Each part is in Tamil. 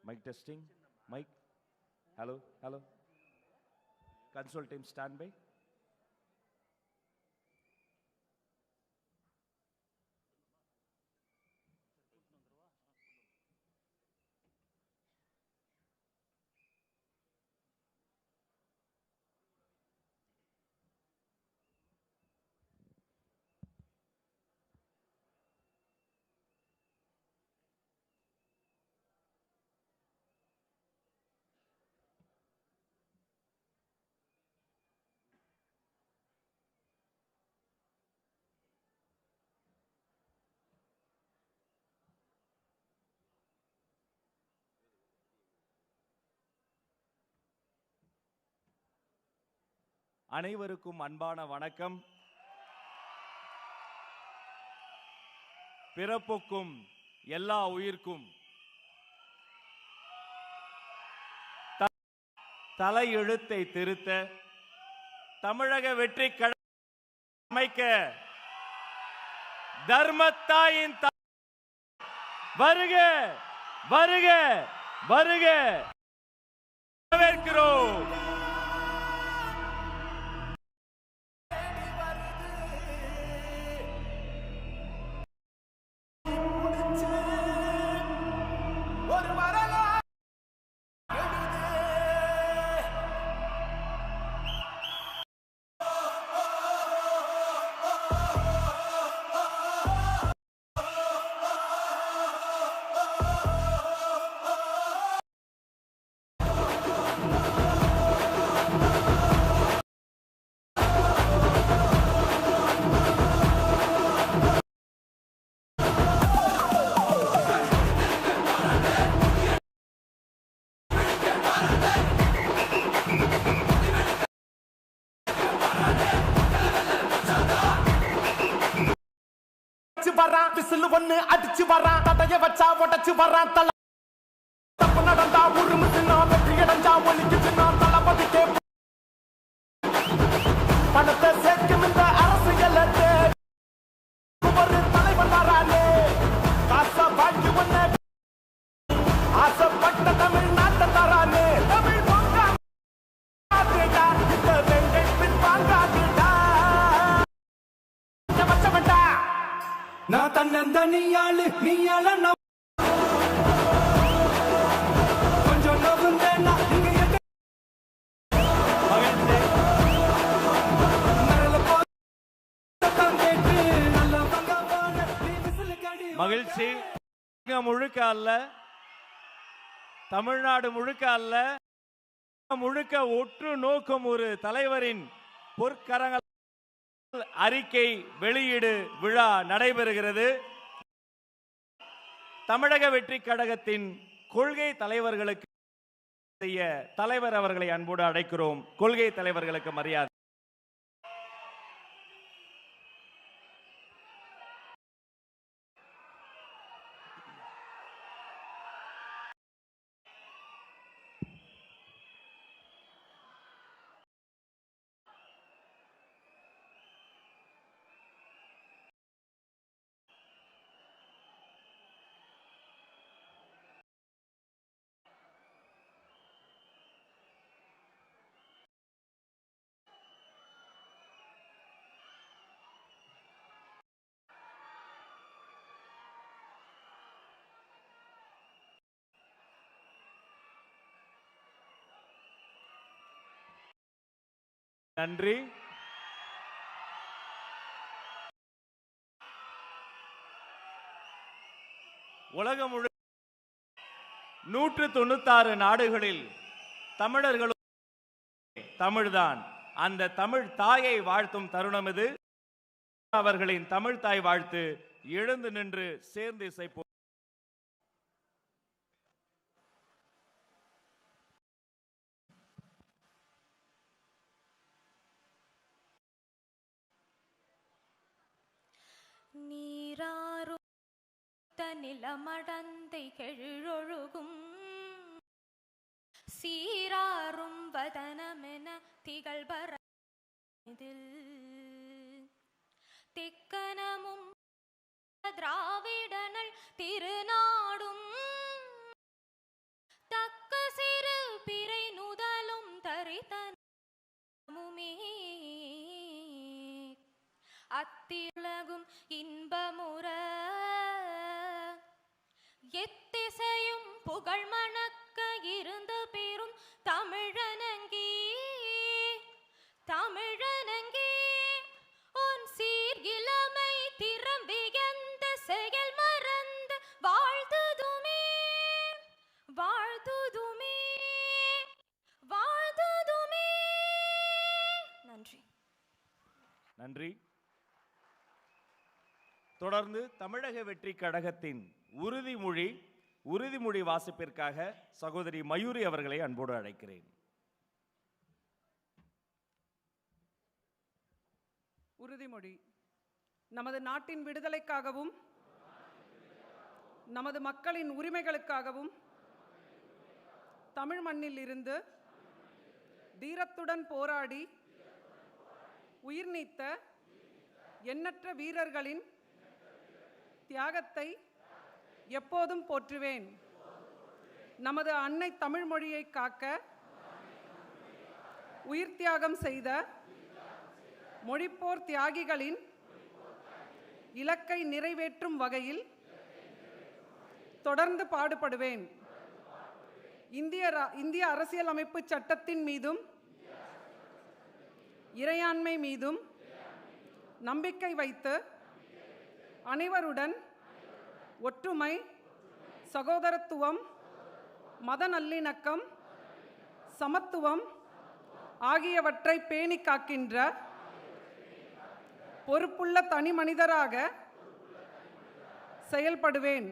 Mic testing. Mic. Hello. Hello. Console team stand by. அனைவருக்கும் அன்பான வணக்கம். பிறப்புக்கும் எல்லா உயிர்க்கும் தலையெழுத்தை திருத்த தமிழக வெற்றி கழகம் அமைக்க தர்மத்தாயின் வருக வருக வருக வரவேற்கிறோம். அடிச்சு வரான் தடைய வச்சா உடச்சு வரான் தப்பு நடந்தா உருமுச்சுனா வெற்றி அடைஞ்சா ஒலிக்குச்சுனா தளபதிக்கே பணத்தை சேர்க்கும் இந்த அரசியல் ஒரு தலைவன் வரானே காசை வாங்கி ஒன்ன ஆசைப்பட்ட தமிழ்நாட்டை தரானே தமிழ் இந்த வெங்கை பின் வாங்காதீடா வச்சவன்டா நான் தன்னந்தனியாளு நீயால கொஞ்சம் நவுந்தேன்னா மகிழ்ச்சி முழுக்க அல்ல, தமிழ்நாடு முழுக்க அல்ல, முழுக்க ஒற்று நோக்கும் ஒரு தலைவரின் பொற்கரங்கள் அறிக்கை வெளியீடு விழா நடைபெறுகிறது. தமிழக வெற்றி கழகத்தின் கொள்கை தலைவர்களுக்கு தலைவர் அவர்களை அன்போடு அழைக்கிறோம். கொள்கை தலைவர்களுக்கு மரியாதை. நன்றி. உலகம் முழு 196 நாடுகளில் தமிழர்களும் தமிழ்தான். அந்த தமிழ் தாயை வாழ்த்தும் தருணம் இது. அவர்களின் தமிழ் தாய் வாழ்த்து எழுந்து நின்று சேர்ந்து இசைப்போம். நீராரும் நிலமடந்தை கெழொழுகும் சீராரும் வதனமென திகழ்பர திக்கனமும் திராவிடனல் திருநாடும் அத்திலகும் இன்பமுற எத்திசையும் புகழ் மணக்க இருந்த பெரும் தமிழனங்கி தமிழனங்கி உன் சீர் இளமை திறம்பியந்த செயல் மறந்து வாழ்த்துதுமே வாழ்த்துதுமே வாழ்த்துதுமே. நன்றி. நன்றி. தொடர்ந்து தமிழக வெற்றி கழகத்தின் உறுதிமொழி வாசிப்பிற்காக சகோதரி மயூரி அவர்களை அன்போடு அழைக்கிறேன். உறுதிமொழி. நமது நாட்டின் விடுதலைக்காகவும் நமது மக்களின் உரிமைகளுக்காகவும் தமிழ் மண்ணில் இருந்து தீரத்துடன் போராடி உயிர் நீத்த எண்ணற்ற வீரர்களின் தியாகத்தை எப்போதும் போற்றுவேன். நமது அன்னை தமிழ் மொழியை காக்க உயிர் தியாகம் செய்த மொழிப்போர் தியாகிகளின் இலக்கை நிறைவேற்றும் வகையில் தொடர்ந்து பாடுபடுவேன். இந்திய அரசியலமைப்பு சட்டத்தின் மீதும் இறையாண்மை மீதும் நம்பிக்கை வைத்து அனைவருடன் ஒற்றுமை, சகோதரத்துவம், மத நல்லிணக்கம், சமத்துவம் ஆகியவற்றை பேணி காக்கின்ற பொறுப்புள்ள தனி மனிதராக செயல்படுவேன்.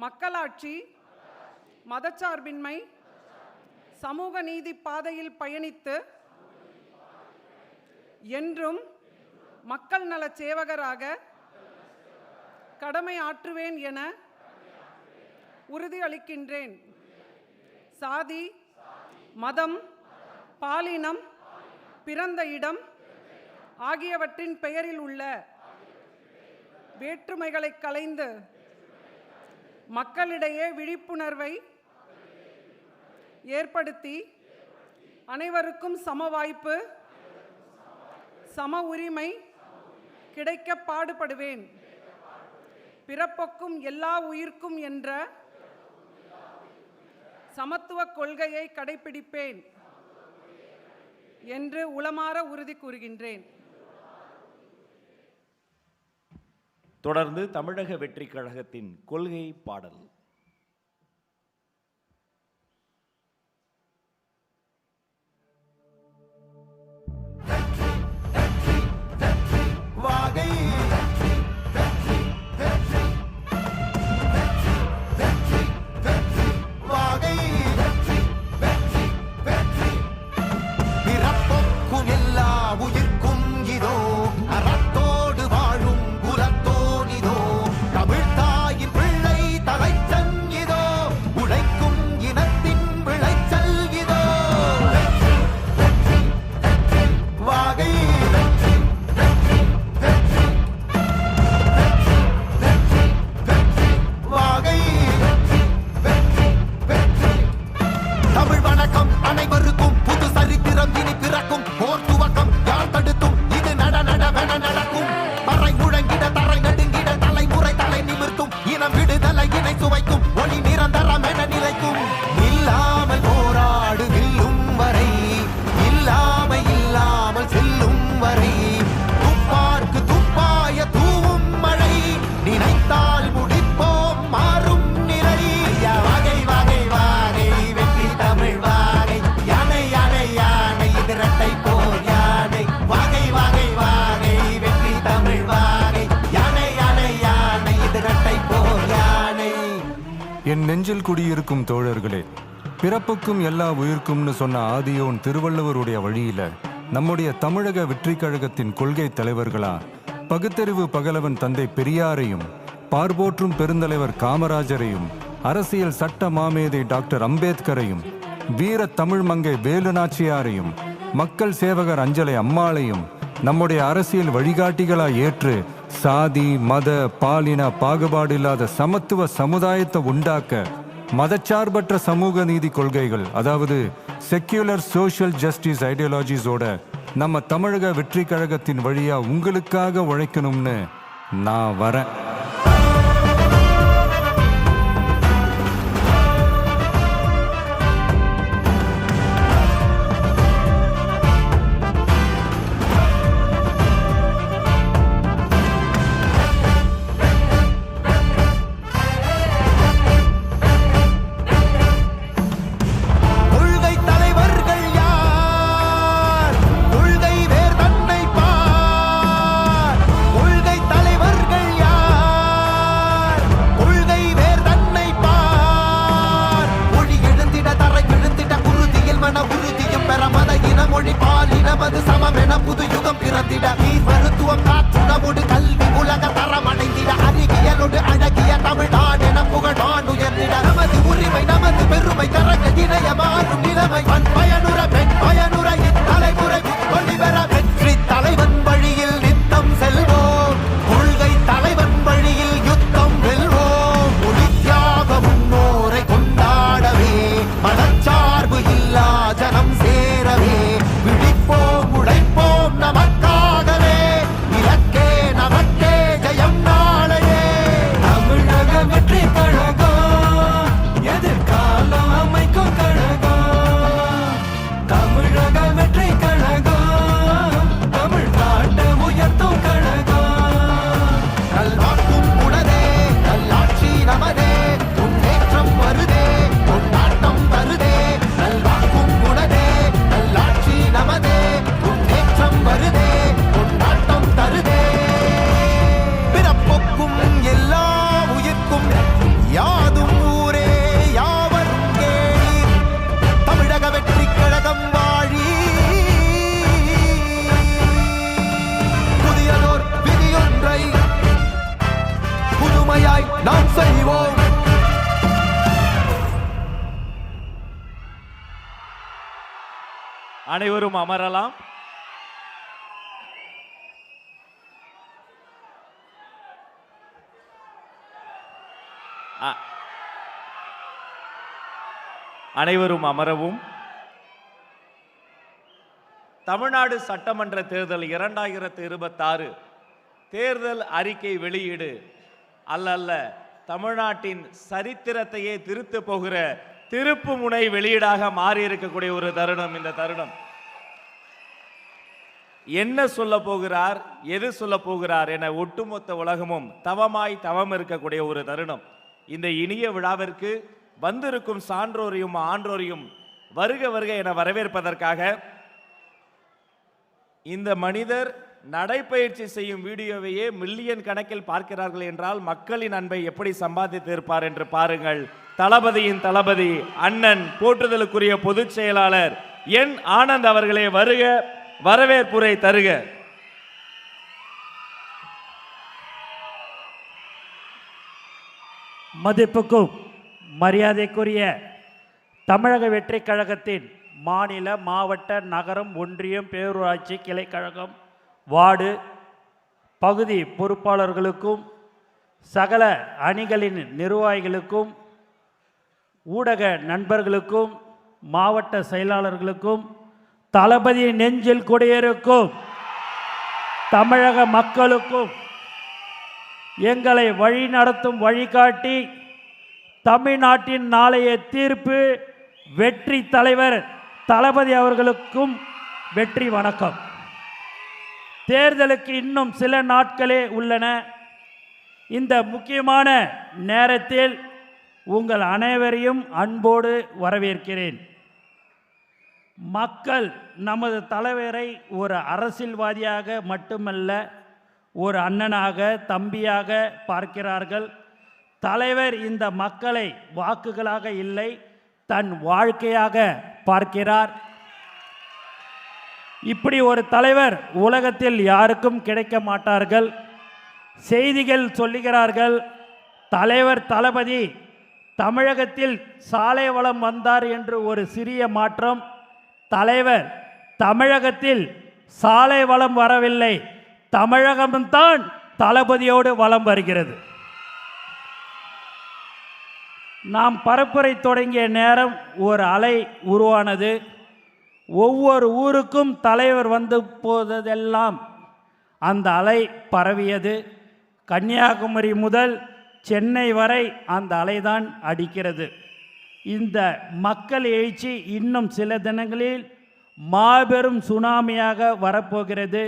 மக்களாட்சி, மதச்சார்பின்மை, சமூக நீதி பாதையில் பயணித்து என்றும் மக்கள் நல சேவகராக கடமை ஆற்றுவேன் என உறுதியளிக்கின்றேன். சாதி, மதம், பாலினம், பிறந்த இடம் ஆகியவற்றின் பெயரில் உள்ள வேற்றுமைகளை களைந்து மக்களிடையே விழிப்புணர்வை ஏற்படுத்தி அனைவருக்கும் சம வாய்ப்பு, சம உரிமை கிடைக்க பாடுபடுவேன். பிறப்பொக்கும் எல்லா உயிர்க்கும் என்ற சமத்துவ கொள்கையை கடைபிடிப்பேன் என்று உளமாற உறுதி கூறுகின்றேன். தொடர்ந்து தமிழக வெற்றி கழகத்தின் கொள்கை பாடல். என் நெஞ்சில் குடியிருக்கும் தோழர்களே, பிறப்புக்கும் எல்லா உயிர்க்கும்னு சொன்ன ஆதியோன் திருவள்ளுவருடைய வழியில நம்முடைய தமிழக வெற்றி கழகத்தின் கொள்கை தலைவர்களா பகுத்தறிவு பகலவன் தந்தை பெரியாரையும், பார்போற்றும் பெருந்தலைவர் காமராஜரையும், அரசியல் சட்ட மாமேதை டாக்டர் அம்பேத்கரையும், வீர தமிழ் மங்கை வேலு நாச்சியாரையும், மக்கள் சேவகர் அஞ்சலை அம்மாளையும் நம்முடைய அரசியல் வழிகாட்டிகளா ஏற்று சாதி, மத, பாலின பாகுபாடு இல்லாத சமத்துவ சமுதாயத்தை உண்டாக்க மதச்சார்பற்ற சமூக நீதி கொள்கைகள், அதாவது செக்யூலர் சோஷியல் ஜஸ்டிஸ் ஐடியாலஜிஸோட நம்ம தமிழக வெற்றி கழகத்தின் வழியா உங்களுக்காக உழைக்கணும்னு நான் வரேன். நமது சமமென புது யுகம் பிறந்திட நீர் மருத்துவம் காற்றுணவோடு கல்வி உலக தரம் அடைந்திட அறிவியலோடு அழகிய தமிழ்நாடு என புகழான் உயர்ந்திட நமது உரிமை நமது பெருமை தரங்க இணைய மாறும் நிலைமை பயனுற பெண் பயனுற இத்தலைமுறை ஒளிபெற வெற்றி தலைவன் வழியில் நித்தம் செல்வோம் கொள்கை தலைவன் வழியில் யுத்தம் வெல்வோம் ஒளித்தியாக முன்னோரை கொண்டாடவே மனச்சார்பு இல்லா ஜனம் சேரவே உழைப்போம் நமக்காகவே இலக்கே நமக்கே ஜெயம் நாளையே. தமிழக வெற்றி கழகம் எதிர்காலம் அமைக்கும் கழகம். தமிழக வெற்றி கழகம் தமிழ்நாட்டை உயர்த்தும் கழகம். நல்வாக்கும் உணரே நல்லாட்சி நமதே முன்னேற்றம் வருதே கொண்டாட்டம் வருதே. நல்வாக்கும் உணரே நல்லாட்சி நமதே வருதே கொண்டாட்டம் தருதே. பிறப்புக்கும் எல்லா உயிர்க்கும் யாதும் ஊரே யாவரும் கேளீர். தமிழக வெற்றி கழகம் வாழி புதியதோர் விதியொன்றை புதுமையாய் நாம் செய்வோம். அனைவரும் அமரலாம். அனைவரும் அமரவும். தமிழ்நாடு சட்டமன்ற தேர்தல் 2026 தேர்தல் அறிக்கை வெளியீடு அல்ல தமிழ்நாட்டின் சரித்திரத்தையே திருத்த போகிற திருப்பு முனை வெளியீடாக மாறி இருக்கக்கூடிய ஒரு தருணம். இந்த தருணம் என்ன சொல்ல போகிறார், எது சொல்ல போகிறார் என ஒட்டுமொத்த உலகமும் தவம் இருக்கக்கூடிய ஒரு தருணம். இந்த இனிய விழாவிற்கு வந்திருக்கும் சான்றோரையும் ஆன்றோரையும் வருக வருக என வரவேற்பதற்காக இந்த மனிதர் நடைப்பயிற்சி செய்யும் வீடியோவையே மில்லியன் கணக்கில் பார்க்கிறார்கள் என்றால் மக்களின் அன்பை எப்படி சம்பாதித்து இருப்பார் என்று பாருங்கள். தளபதியின் தளபதி அண்ணன் போற்றுதலுக்குரிய பொதுச் செயலாளர் என் ஆனந்த் அவர்களே வருக, வரவேற்புரை தருக. மதிப்புக்கும் மரியாதைக்குரிய தமிழக வெற்றி கழகத்தின் மாநில மாவட்ட நகரம் ஒன்றியம் பேரூராட்சி கிளைக்கழகம் வார்டு பகுதி பொறுப்பாளர்களுக்கும் சகல அணிகளின் நிர்வாகிகளுக்கும் ஊடக நண்பர்களுக்கும் மாவட்ட செயலாளர்களுக்கும் தளபதி நெஞ்சில் குடியிருக்கும் தமிழக மக்களுக்கும் எங்களை வழி நடத்தும் வழிகாட்டி தமிழ்நாட்டின் நாளைய தீர்ப்பு வெற்றி தலைவர் தளபதி அவர்களுக்கும் வெற்றி வணக்கம். தேர்தலுக்கு இன்னும் சில நாட்களே உள்ளன. இந்த முக்கியமான நேரத்தில் உங்கள் அனைவரையும் அன்போடு வரவேற்கிறேன். மக்கள் நமது தலைவரை ஒரு அரசியல்வாதியாக மட்டுமல்ல, ஒரு அண்ணனாக தம்பியாக பார்க்கிறார்கள். தலைவர் இந்த மக்களை வாக்குகளாக இல்லை, தன் வாழ்க்கையாக பார்க்கிறார். இப்படி ஒரு தலைவர் உலகத்தில் யாருக்கும் கிடைக்க மாட்டார்கள். செய்திகள் சொல்லுகிறார்கள், தலைவர் தளபதி தமிழகத்தில் சாலை வளம் வந்தார் என்று ஒரு சிறிய மாற்றம். தலைவர் தமிழகத்தில் சாலை வளம் வரவில்லை, தமிழகம்தான் தளபதியோடு வலம் வருகிறது. நாம் பரப்புரை தொடங்கிய நேரம் ஒரு அலை உருவானது. ஒவ்வொரு ஊருக்கும் தலைவர் வந்து போதெல்லாம் அந்த அலை பரவியது. கன்னியாகுமரி முதல் சென்னை வரை அந்த அலைதான் அடிக்கிறது. இந்த மக்கள் எழுச்சி இன்னும் சில தினங்களில் மாபெரும் சுனாமியாக வரப்போகிறது.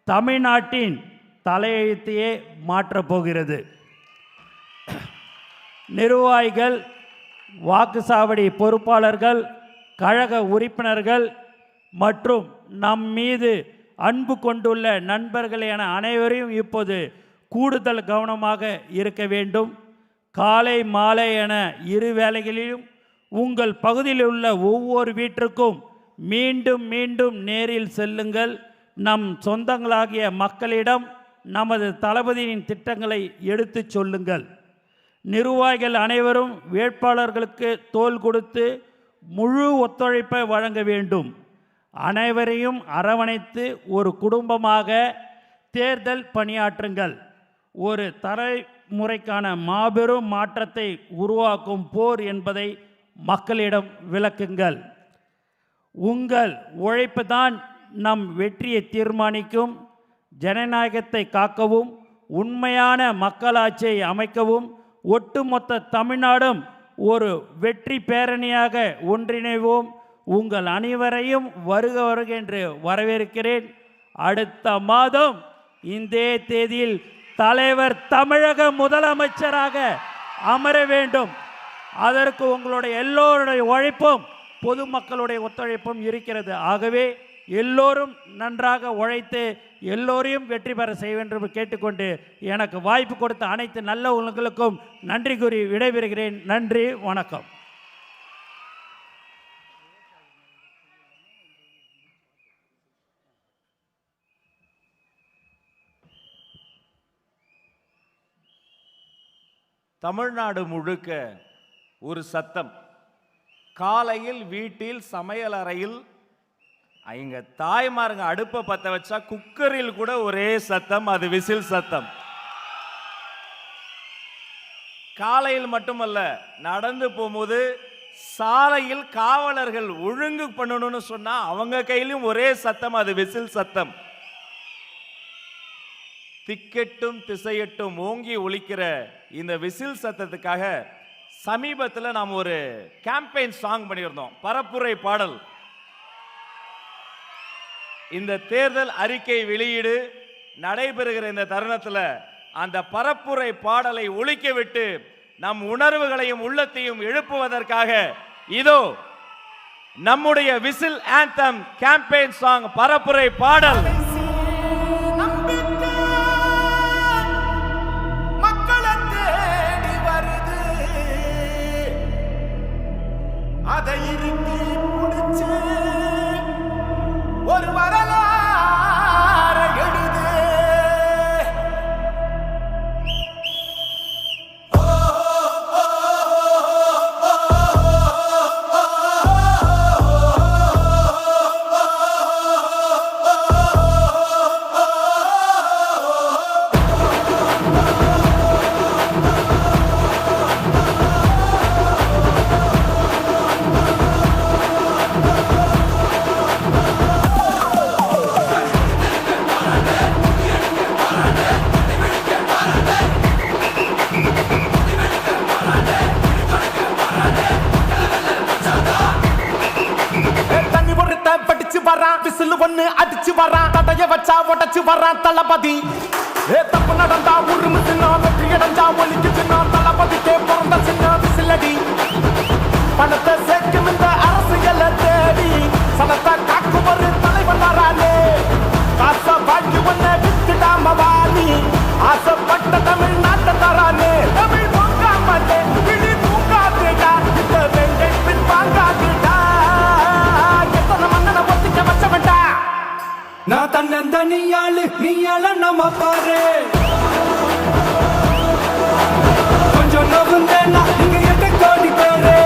தமிழ்நாட்டின் தலையெழுத்தையே மாற்றப்போகிறது. நிர்வாகிகள், வாக்குச்சாவடி பொறுப்பாளர்கள், கழக உறுப்பினர்கள் மற்றும் நம் மீது அன்பு கொண்டுள்ள நண்பர்கள் என அனைவரையும் இப்போது கூடுதல் கவனமாக இருக்க வேண்டும். காலை மாலை என இரு வேளைகளிலும் உங்கள் பகுதியில் உள்ள ஒவ்வொரு வீட்டிற்கும் மீண்டும் மீண்டும் நேரில் செல்லுங்கள். நம் சொந்தங்களாகிய மக்களிடம் நமது தளபதியின் திட்டங்களை எடுத்துச் சொல்லுங்கள். நிர்வாகிகள் அனைவரும் வேட்பாளர்களுக்கு தோள் கொடுத்து முழு ஒத்துழைப்பை வழங்க வேண்டும். அனைவரையும் அரவணைத்து ஒரு குடும்பமாக தேர்தல் பணியாற்றுங்கள். ஒரு தலைமுறைக்கான மாபெரும் மாற்றத்தை உருவாக்கும் போர் என்பதை மக்களிடம் விளக்குங்கள். உங்கள் உழைப்பு தான் நம் வெற்றியை தீர்மானிக்கும். ஜனநாயகத்தை காக்கவும் உண்மையான மக்களாட்சியை அமைக்கவும் ஒட்டுமொத்த தமிழ்நாடும் ஒரு வெற்றி பேரணியாக ஒன்றிணைவோம். உங்கள் அனைவரையும் வருக வருக என்று வரவேற்கிறேன். அடுத்த மாதம் இந்த தேதியில் தலைவர் தமிழக முதலமைச்சராக அமர வேண்டும். அதற்கு உங்களுடைய எல்லோருடைய உழைப்பும் பொதுமக்களுடைய ஒத்துழைப்பும் இருக்கிறது. ஆகவே எல்லோரும் நன்றாக உழைத்து எல்லோரையும் வெற்றி பெற செய்ய வேண்டும் என்று கேட்டுக்கொண்டு எனக்கு வாய்ப்பு கொடுத்த அனைத்து நல்ல உள்ளங்களுக்கும் நன்றி கூறி விடைபெறுகிறேன். நன்றி, வணக்கம். தமிழ்நாடு முழுக்க ஒரு சத்தம். காலையில் வீட்டில் சமையல் அறையில் இங்க தாய்மாருங்க அடுப்பை பற்ற வச்சா குக்கரில் கூட ஒரே சத்தம், அது விசில் சத்தம். காலையில் மட்டுமல்ல, நடந்து போகும்போது சாலையில் காவலர்கள் ஒழுங்கு பண்ணணும்னு சொன்னா அவங்க கையிலும் ஒரே சத்தம், அது விசில் சத்தம். திக்கெட்டும் திசையட்டும் ஓங்கி ஒலிக்கிற இந்த விசில் சத்தத்துக்காக சமீபத்தில் நாம் ஒரு கேம்பெயின் சாங் பண்ணியிருந்தோம், பரப்புரை பாடல். இந்த தேர்தல் அறிக்கை வெளியீடு நடைபெறுகிற இந்த தருணத்தில் அந்த பரப்புரை பாடலை ஒலிக்க விட்டு நம் உணர்வுகளையும் உள்ளத்தையும் எழுப்புவதற்காக இதோ நம்முடைய விசில் ஆந்தம் கேம்பெயின் சாங் பரப்புரை பாடல். அதை இறுக்கி முடிச்சு ஒரு வரலாறு எழுது. விசில் ஒண்ணு அடிச்சு வரான், தடைய வச்சா உடச்சு வரான் தளபதி. தப்பு நடந்தா உருமுச்சுன்னா, வெற்றி அடைஞ்சா ஒலிக்குச்சுன்னா தளபதிக்கே பிறந்த சின்ன விசிலடி. பணத்தை சேர்க்கும் இந்த அரசியலை தேடி சனத்தை காக்கும் ஒரு தலைவன் வரானே. காசை வாங்கி ஒன்ன வித்துடாம வாணி ஆசைப்பட்ட தமிழ்நாட்டை தரானே. தமிழ் தூங்காமட்டே விழி தூங்காதுடா, இந்த வெங்கை பின் வாங்காதுடா. எத்தனை மன்னனை ஒத்திக்க வச்சவன்டா. நான் தன்னந்தனியாளு நீயாள நம்ம பாரு. கொஞ்சம் நோவுந்தேன்னா நீங்க எட்ட கோடி பேரு.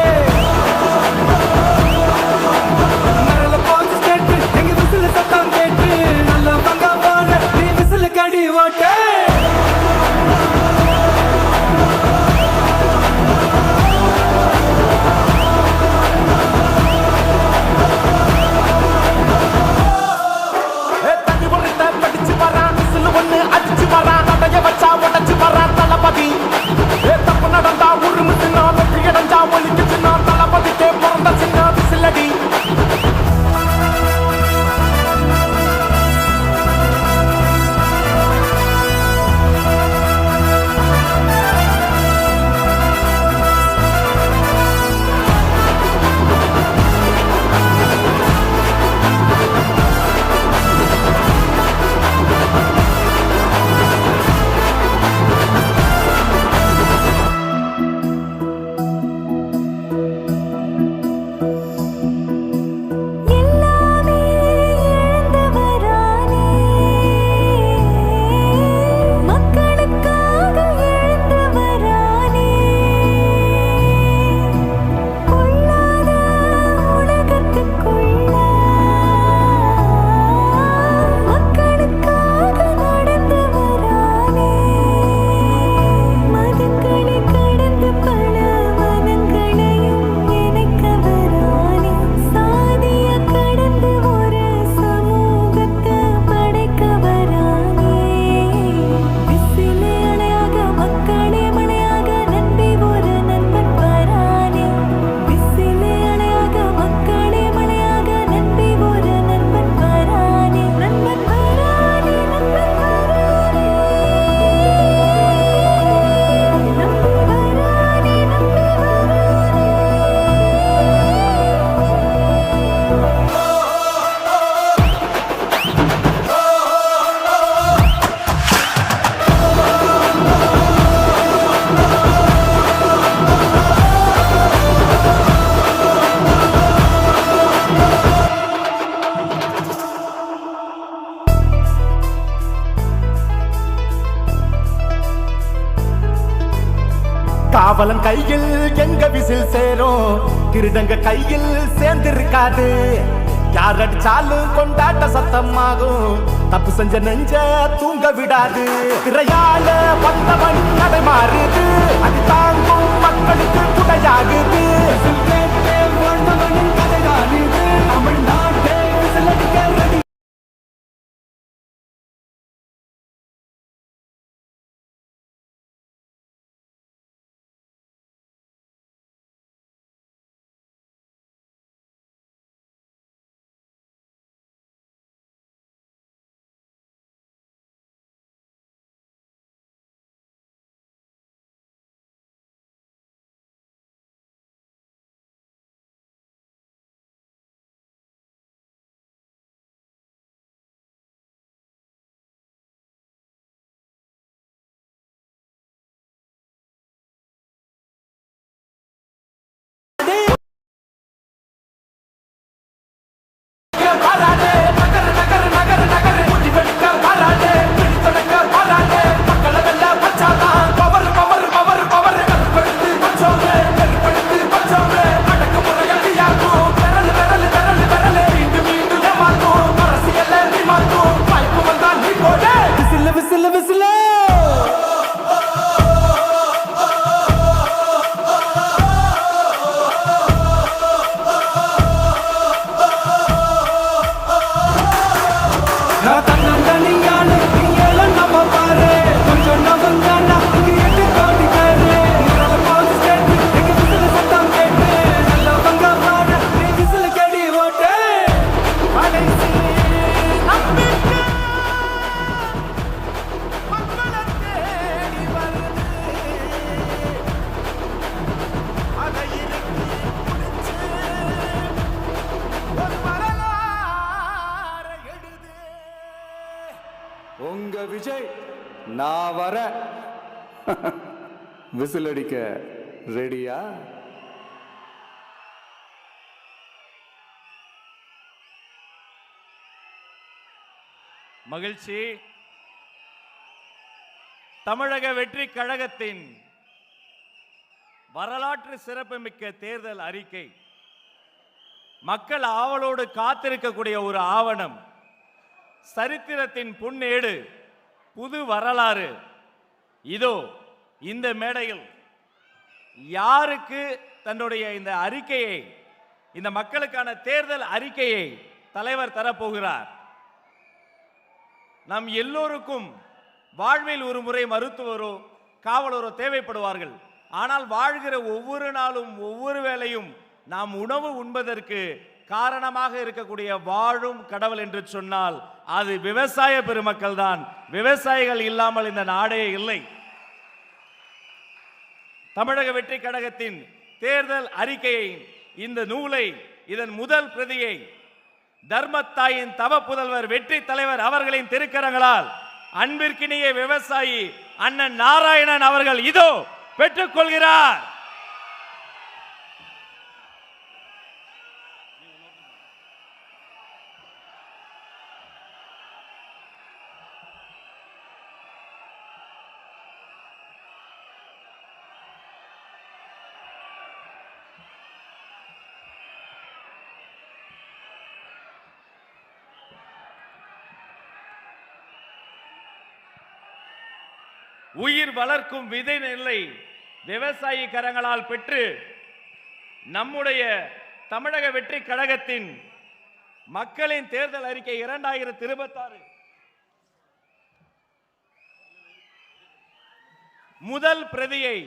நரல போச்சு ஸ்டேட்டு எங்க விசில் சத்தம் கேட்டு நல்ல பங்க போன நீ விசில் கடி ஓட்டு. காவலன் கையில் எங்க விசில் சேரும், திருடங்க கையில் சேர்ந்திருக்காது. யார் அடிச்சாலும் கொண்டாட்ட சத்தமாகும், தப்பு செஞ்ச நெஞ்ச தூங்க விடாது. திரையால வந்தவன் கடை மாறுது, அது தாங்கும் மக்களுக்கு குடையாகுது. வாழ்ந்தவனின் கதைதான் இது, தமிழ்நாட்டே விசில் அடிக்க ready. உங்க விஜய் நான் வர விசில் அடிக்க ரெடியா? மகிழ்ச்சி. தமிழக வெற்றி கழகத்தின் வரலாற்று சிறப்புமிக்க தேர்தல் அறிக்கை, மக்கள் ஆவலோடு காத்திருக்கக்கூடிய ஒரு ஆவணம், சரித்திரத்தின் பொன்னேடு, புது வரலாறு. இதோ இந்த மேடையில் யாருக்கு தன்னுடைய இந்த அறிக்கையை, இந்த மக்களுக்கான தேர்தல் அறிக்கையை தலைவர் தரப்போகிறார்? நம் எல்லோருக்கும் வாழ்வில் ஒரு முறை மருத்துவரோ காவலரோ தேவைப்படுவார்கள். ஆனால் வாழ்கிற ஒவ்வொரு நாளும் ஒவ்வொரு வேளையும் நாம் உணவு உண்பதற்கு காரணமாக இருக்கக்கூடிய வாழும் கடவுள் என்று சொன்னால் அது விவசாய பெருமக்கள் தான். விவசாயிகள் இல்லாமல் இந்த நாடே இல்லை. தமிழக வெற்றி கழகத்தின் தேர்தல் அறிக்கையை, இந்த நூலை, இதன் முதல் பிரதியை தர்மத்தாயின் தவ புதல்வர் வெற்றி தலைவர் அவர்களின் திருக்கரங்களால் அன்பிற்கினிய விவசாயி அண்ணன் நாராயணன் அவர்கள் இதோ பெற்றுக் கொள்கிறார். உயிர் வளர்க்கும் விதை நெல்லை விவசாயி கரங்களால் பெற்று நம்முடைய தமிழக வெற்றி கழகத்தின் மக்களின் தேர்தல் அறிக்கை 2026 முதல் பிரதியை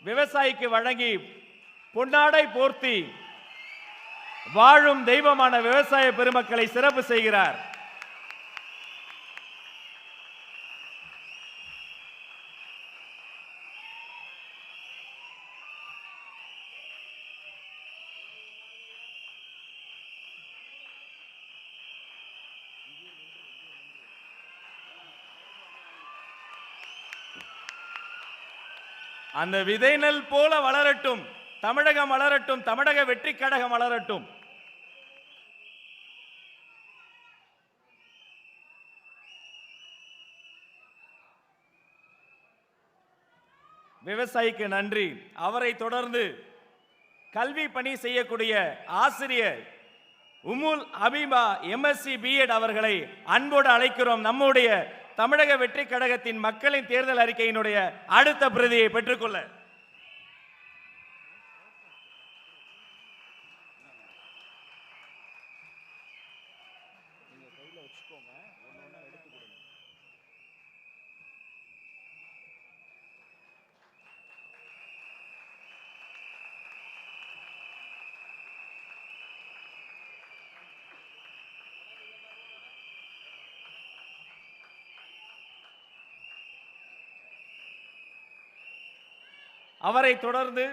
விவசாயிக்கு வழங்கி பொன்னாடை போர்த்தி வாழும் தெய்வமான விவசாய பெருமக்களை சிறப்பு செய்கிறார். அந்த விதை நெல் போல வளரட்டும், தமிழகம் வளரட்டும், தமிழக வெற்றி கழகம் வளரட்டும். விவசாயிக்கு நன்றி. அவரை தொடர்ந்து கல்வி பணி செய்யக்கூடிய ஆசிரியர் உமுல் அபிமா எம்எஸ்சி பிஎட் அவர்களை அன்போடு அழைக்கிறோம். நம்முடைய தமிழக வெற்றி கழகத்தின் மக்களின் தேர்தல் அறிக்கையினுடைய அடுத்த பிரதியை பெற்றுக்கொள்ள. அவரை தொடர்ந்து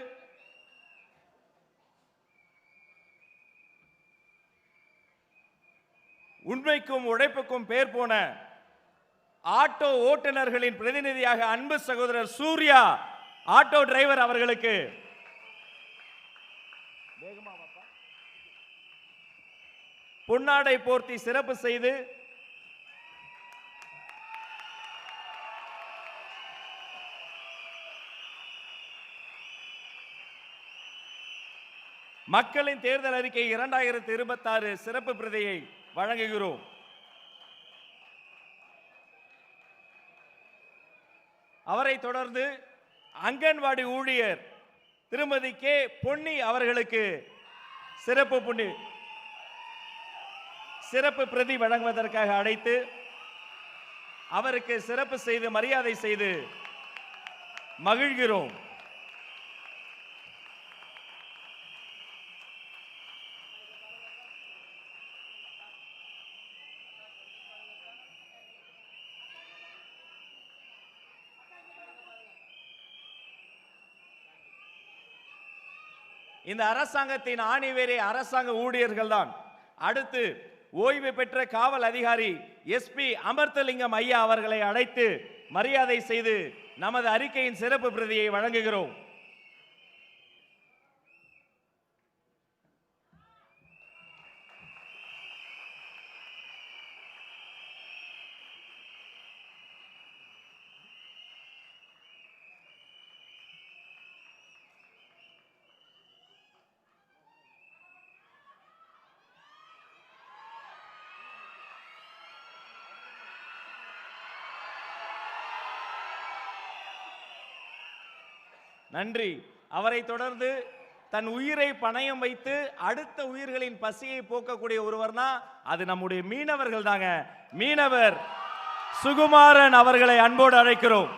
உண்மைக்கும் உழைப்புக்கும் பேர் போன ஆட்டோ ஓட்டுநர்களின் பிரதிநிதியாக அன்பு சகோதரர் சூர்யா ஆட்டோ டிரைவர் அவர்களுக்கு பொன்னாடை போர்த்தி சிறப்பு செய்து மக்களின் தேர்தல் அறிக்கை 2026 சிறப்பு பிரதியை வழங்குகிறோம். அவரை தொடர்ந்து அங்கன்வாடி ஊழியர் திருமதி கே பொன்னி அவர்களுக்கு சிறப்பு பிரதி வழங்குவதற்காக அழைத்து அவருக்கு சிறப்பு செய்து மரியாதை செய்து மகிழ்கிறோம். இந்த அரசாங்கத்தின் ஆணிவேரே அரசாங்க ஊழியர்கள் தான். அடுத்து ஓய்வு பெற்ற காவல் அதிகாரி எஸ்பி அமர்த்தலிங்கம் ஐயா அவர்களை அழைத்து மரியாதை செய்து நமது அறிக்கையின் சிறப்பு பிரதியை வழங்குகிறோம். நன்றி. அவரை தொடர்ந்து தன் உயிரை பணயம் வைத்து அடுத்த உயிர்களின் பசியை போக்கக்கூடிய ஒருவர்னா அது நம்முடைய மீனவர்கள் தாங்க. மீனவர் சுகுமாரன் அவர்களை அன்போடு அழைக்கிறோம்.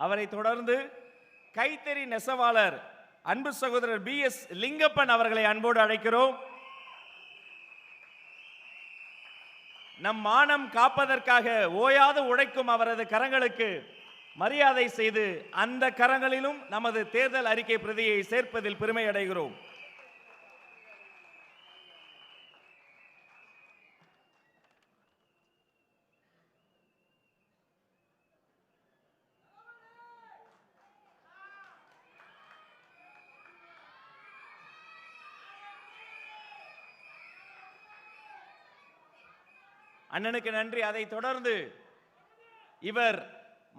அவரை தொடர்ந்து கைத்தறி நெசவாளர் அன்பு சகோதரர் BS லிங்கப்பன் அவர்களை அன்போடு அழைக்கிறோம். நம் மானம் காப்பதற்காக ஓயாது உழைக்கும் அவரது கரங்களுக்கு மரியாதை செய்து அந்த கரங்களிலும் நமது தேர்தல் அறிக்கை பிரதியை சேர்ப்பதில் பெருமை அடைகிறோம். அண்ணனுக்கு நன்றி. அதை தொடர்ந்து இவர்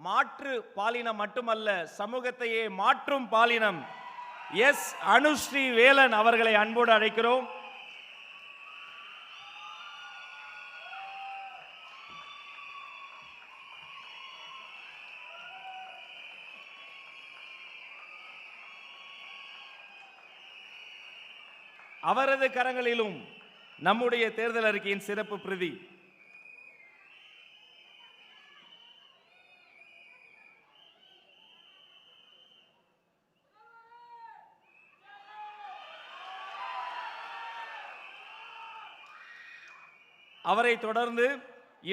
மாற்று பாலினம் மட்டுமல்ல, சமூகத்தையே மாற்றும் பாலினம் எஸ் அனுஸ்ரீ வேலன் அவர்களை அன்போடு அழைக்கிறோம். அவரது கரங்களிலும் நம்முடைய தேர்தல் அறிக்கையின் சிறப்பு பிரதி. அவரை தொடர்ந்து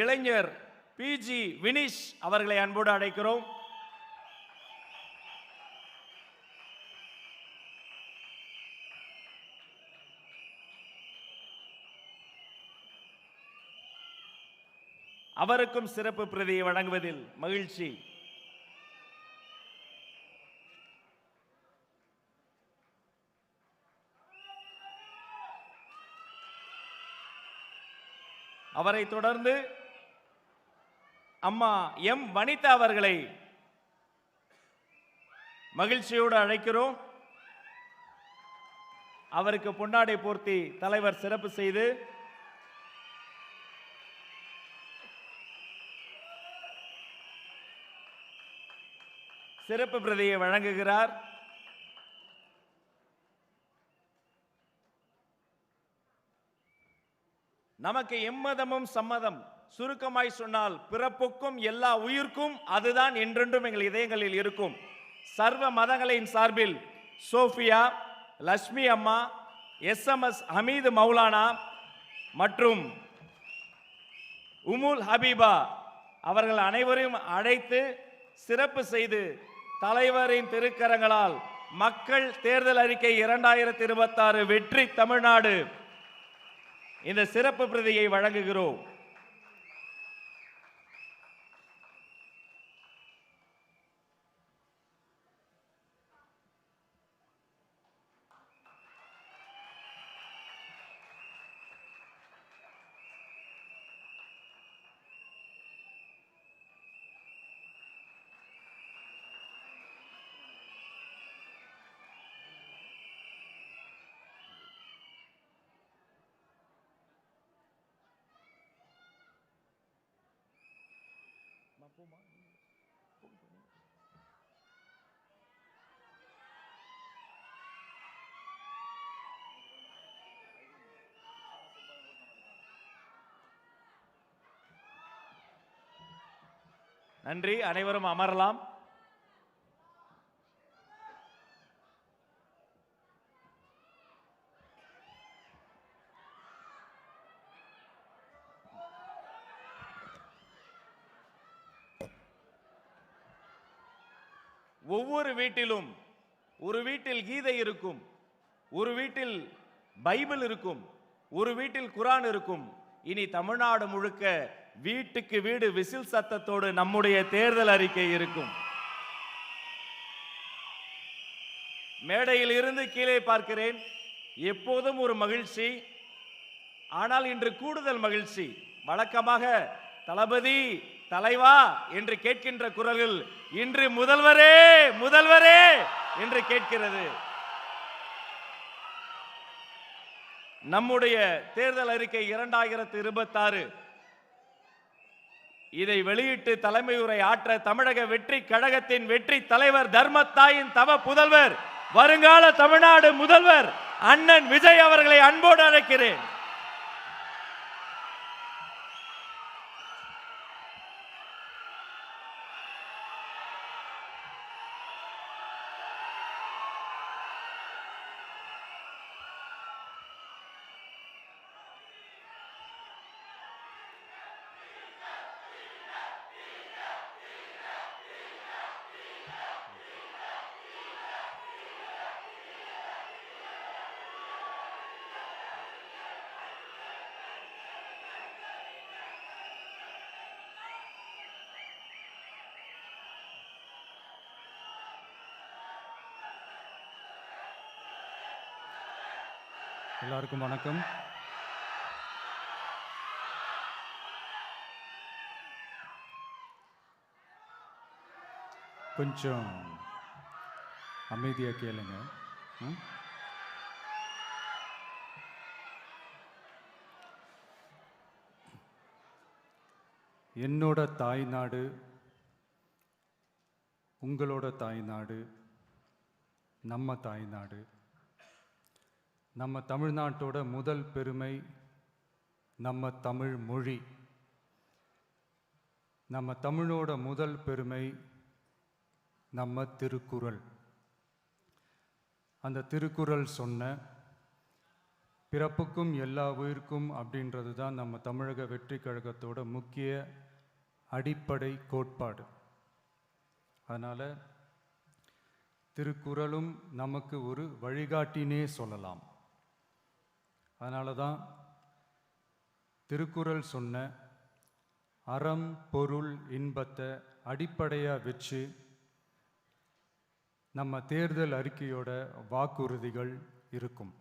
இளைஞர் பிஜி வினிஷ் அவர்களை அன்போடு அழைக்கிறோம். அவருக்கும் சிறப்பு பிரதியை வழங்குவதில் மகிழ்ச்சி. அவரை தொடர்ந்து அம்மா எம் வனிதா அவர்களை மகிழ்ச்சியோடு அழைக்கிறோம். அவருக்கு பொன்னாடை போர்த்தி தலைவர் சிறப்பு செய்து சிறப்பு பிரதியை வழங்குகிறார். நமக்கு எம்மதமும் சம்மதம், சுருக்கமாய் சொன்னால் பிறப்புக்கும் எல்லா உயிர்க்கும் அதுதான் என்றென்றும் எங்கள் இதயங்களில் இருக்கும். சர்வ மதங்களின் சார்பில் சோஃபியா, லட்சுமி அம்மா, SMS ஹமீது மௌலானா மற்றும் உமுல் ஹபீபா அவர்கள் அனைவரையும் அழைத்து சிறப்பு செய்து தலைவரின் திருக்கரங்களால் மக்கள் தேர்தல் அறிக்கை 2026 வெற்றி தமிழ்நாடு இந்த சிறப்பு பிரதியை வழங்குகிறோம். நன்றி. அனைவரும் அமரலாம். ஒவ்வொரு வீட்டிலும் ஒரு வீட்டில் கீதை இருக்கும், ஒரு வீட்டில் பைபிள் இருக்கும், ஒரு வீட்டில் குரான் இருக்கும். இனி தமிழ்நாடு முழுக்க வீட்டுக்கு வீடு விசில் சத்தத்தோடு நம்முடைய தேர்தல் அறிக்கை இருக்கும். மேடையில் இருந்து கீழே பார்க்கிறேன், எப்போதும் ஒரு மகிழ்ச்சி, ஆனால் இன்று கூடுதல் மகிழ்ச்சி. வழக்கமாக தளபதி, தலைவா என்று கேட்கின்ற குரல்கள் இன்று முதல்வரே முதல்வரே என்று கேட்கிறது. நம்முடைய தேர்தல் அறிக்கை 2026 இதை வெளியிட்டு தலைமை உரை ஆற்ற தமிழக வெற்றி கழகத்தின் வெற்றி தலைவர் தர்மத்தாயின் தவ புதல்வர் வருங்கால தமிழ்நாடு முதல்வர் அண்ணன் விஜய் அவர்களை அன்போடு அழைக்கிறேன். எல்லாருக்கும் வணக்கம். கொஞ்சம் அமைதியா கேளுங்க. என்னோட தாய்நாடு, உங்களோட தாய்நாடு, நம்ம தாய்நாடு. நம்ம தமிழ்நாட்டோட முதல் பெருமை நம்ம தமிழ் மொழி. நம்ம தமிழோட முதல் பெருமை நம்ம திருக்குறள். அந்த திருக்குறள் சொன்ன பிறப்புக்கும் எல்லா உயிர்க்கும் அப்படின்றது தான் நம்ம தமிழக வெற்றி கழகத்தோட முக்கிய அடிப்படை கோட்பாடு. அதனால் திருக்குறளும் நமக்கு ஒரு வழிகாட்டினே சொல்லலாம். அதனால தான் திருக்குறள் சொன்ன அறம் பொருள் இன்பத்தை அடிப்படையாக வச்சு நம்ம தேர்தல் அறிக்கையோட வாக்குறுதிகள் இருக்கும்.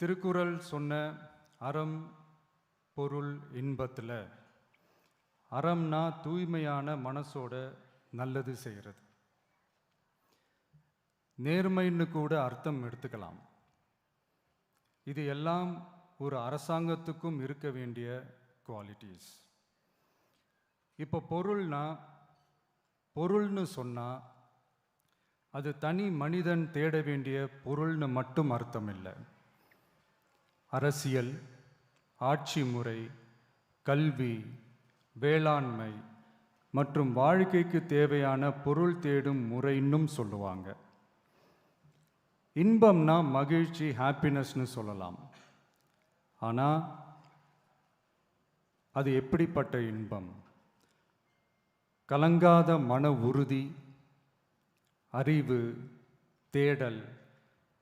திருக்குறள் சொன்ன அறம் பொருள் இன்பத்தில் அறம்னா தூய்மையான மனசோட நல்லது செய்கிறது. நேர்மைன்னு கூட அர்த்தம் எடுத்துக்கலாம். இது எல்லாம் ஒரு அரசாங்கத்துக்கும் இருக்க வேண்டிய குவாலிட்டிஸ். இப்போ பொருள்னு சொன்னால் அது தனி மனிதன் தேட வேண்டிய பொருள்னு மட்டும் அர்த்தம் இல்லை. அரசியல், ஆட்சி முறை, கல்வி, வேளாண்மை மற்றும் வாழ்க்கைக்கு தேவையான பொருள் தேடும் முறைன்னும் சொல்லுவாங்க. இன்பம்னா மகிழ்ச்சி, ஹாப்பினஸ்னு சொல்லலாம். ஆனால் அது எப்படிப்பட்ட இன்பம்? கலங்காத மன உறுதி, அறிவு, தேடல்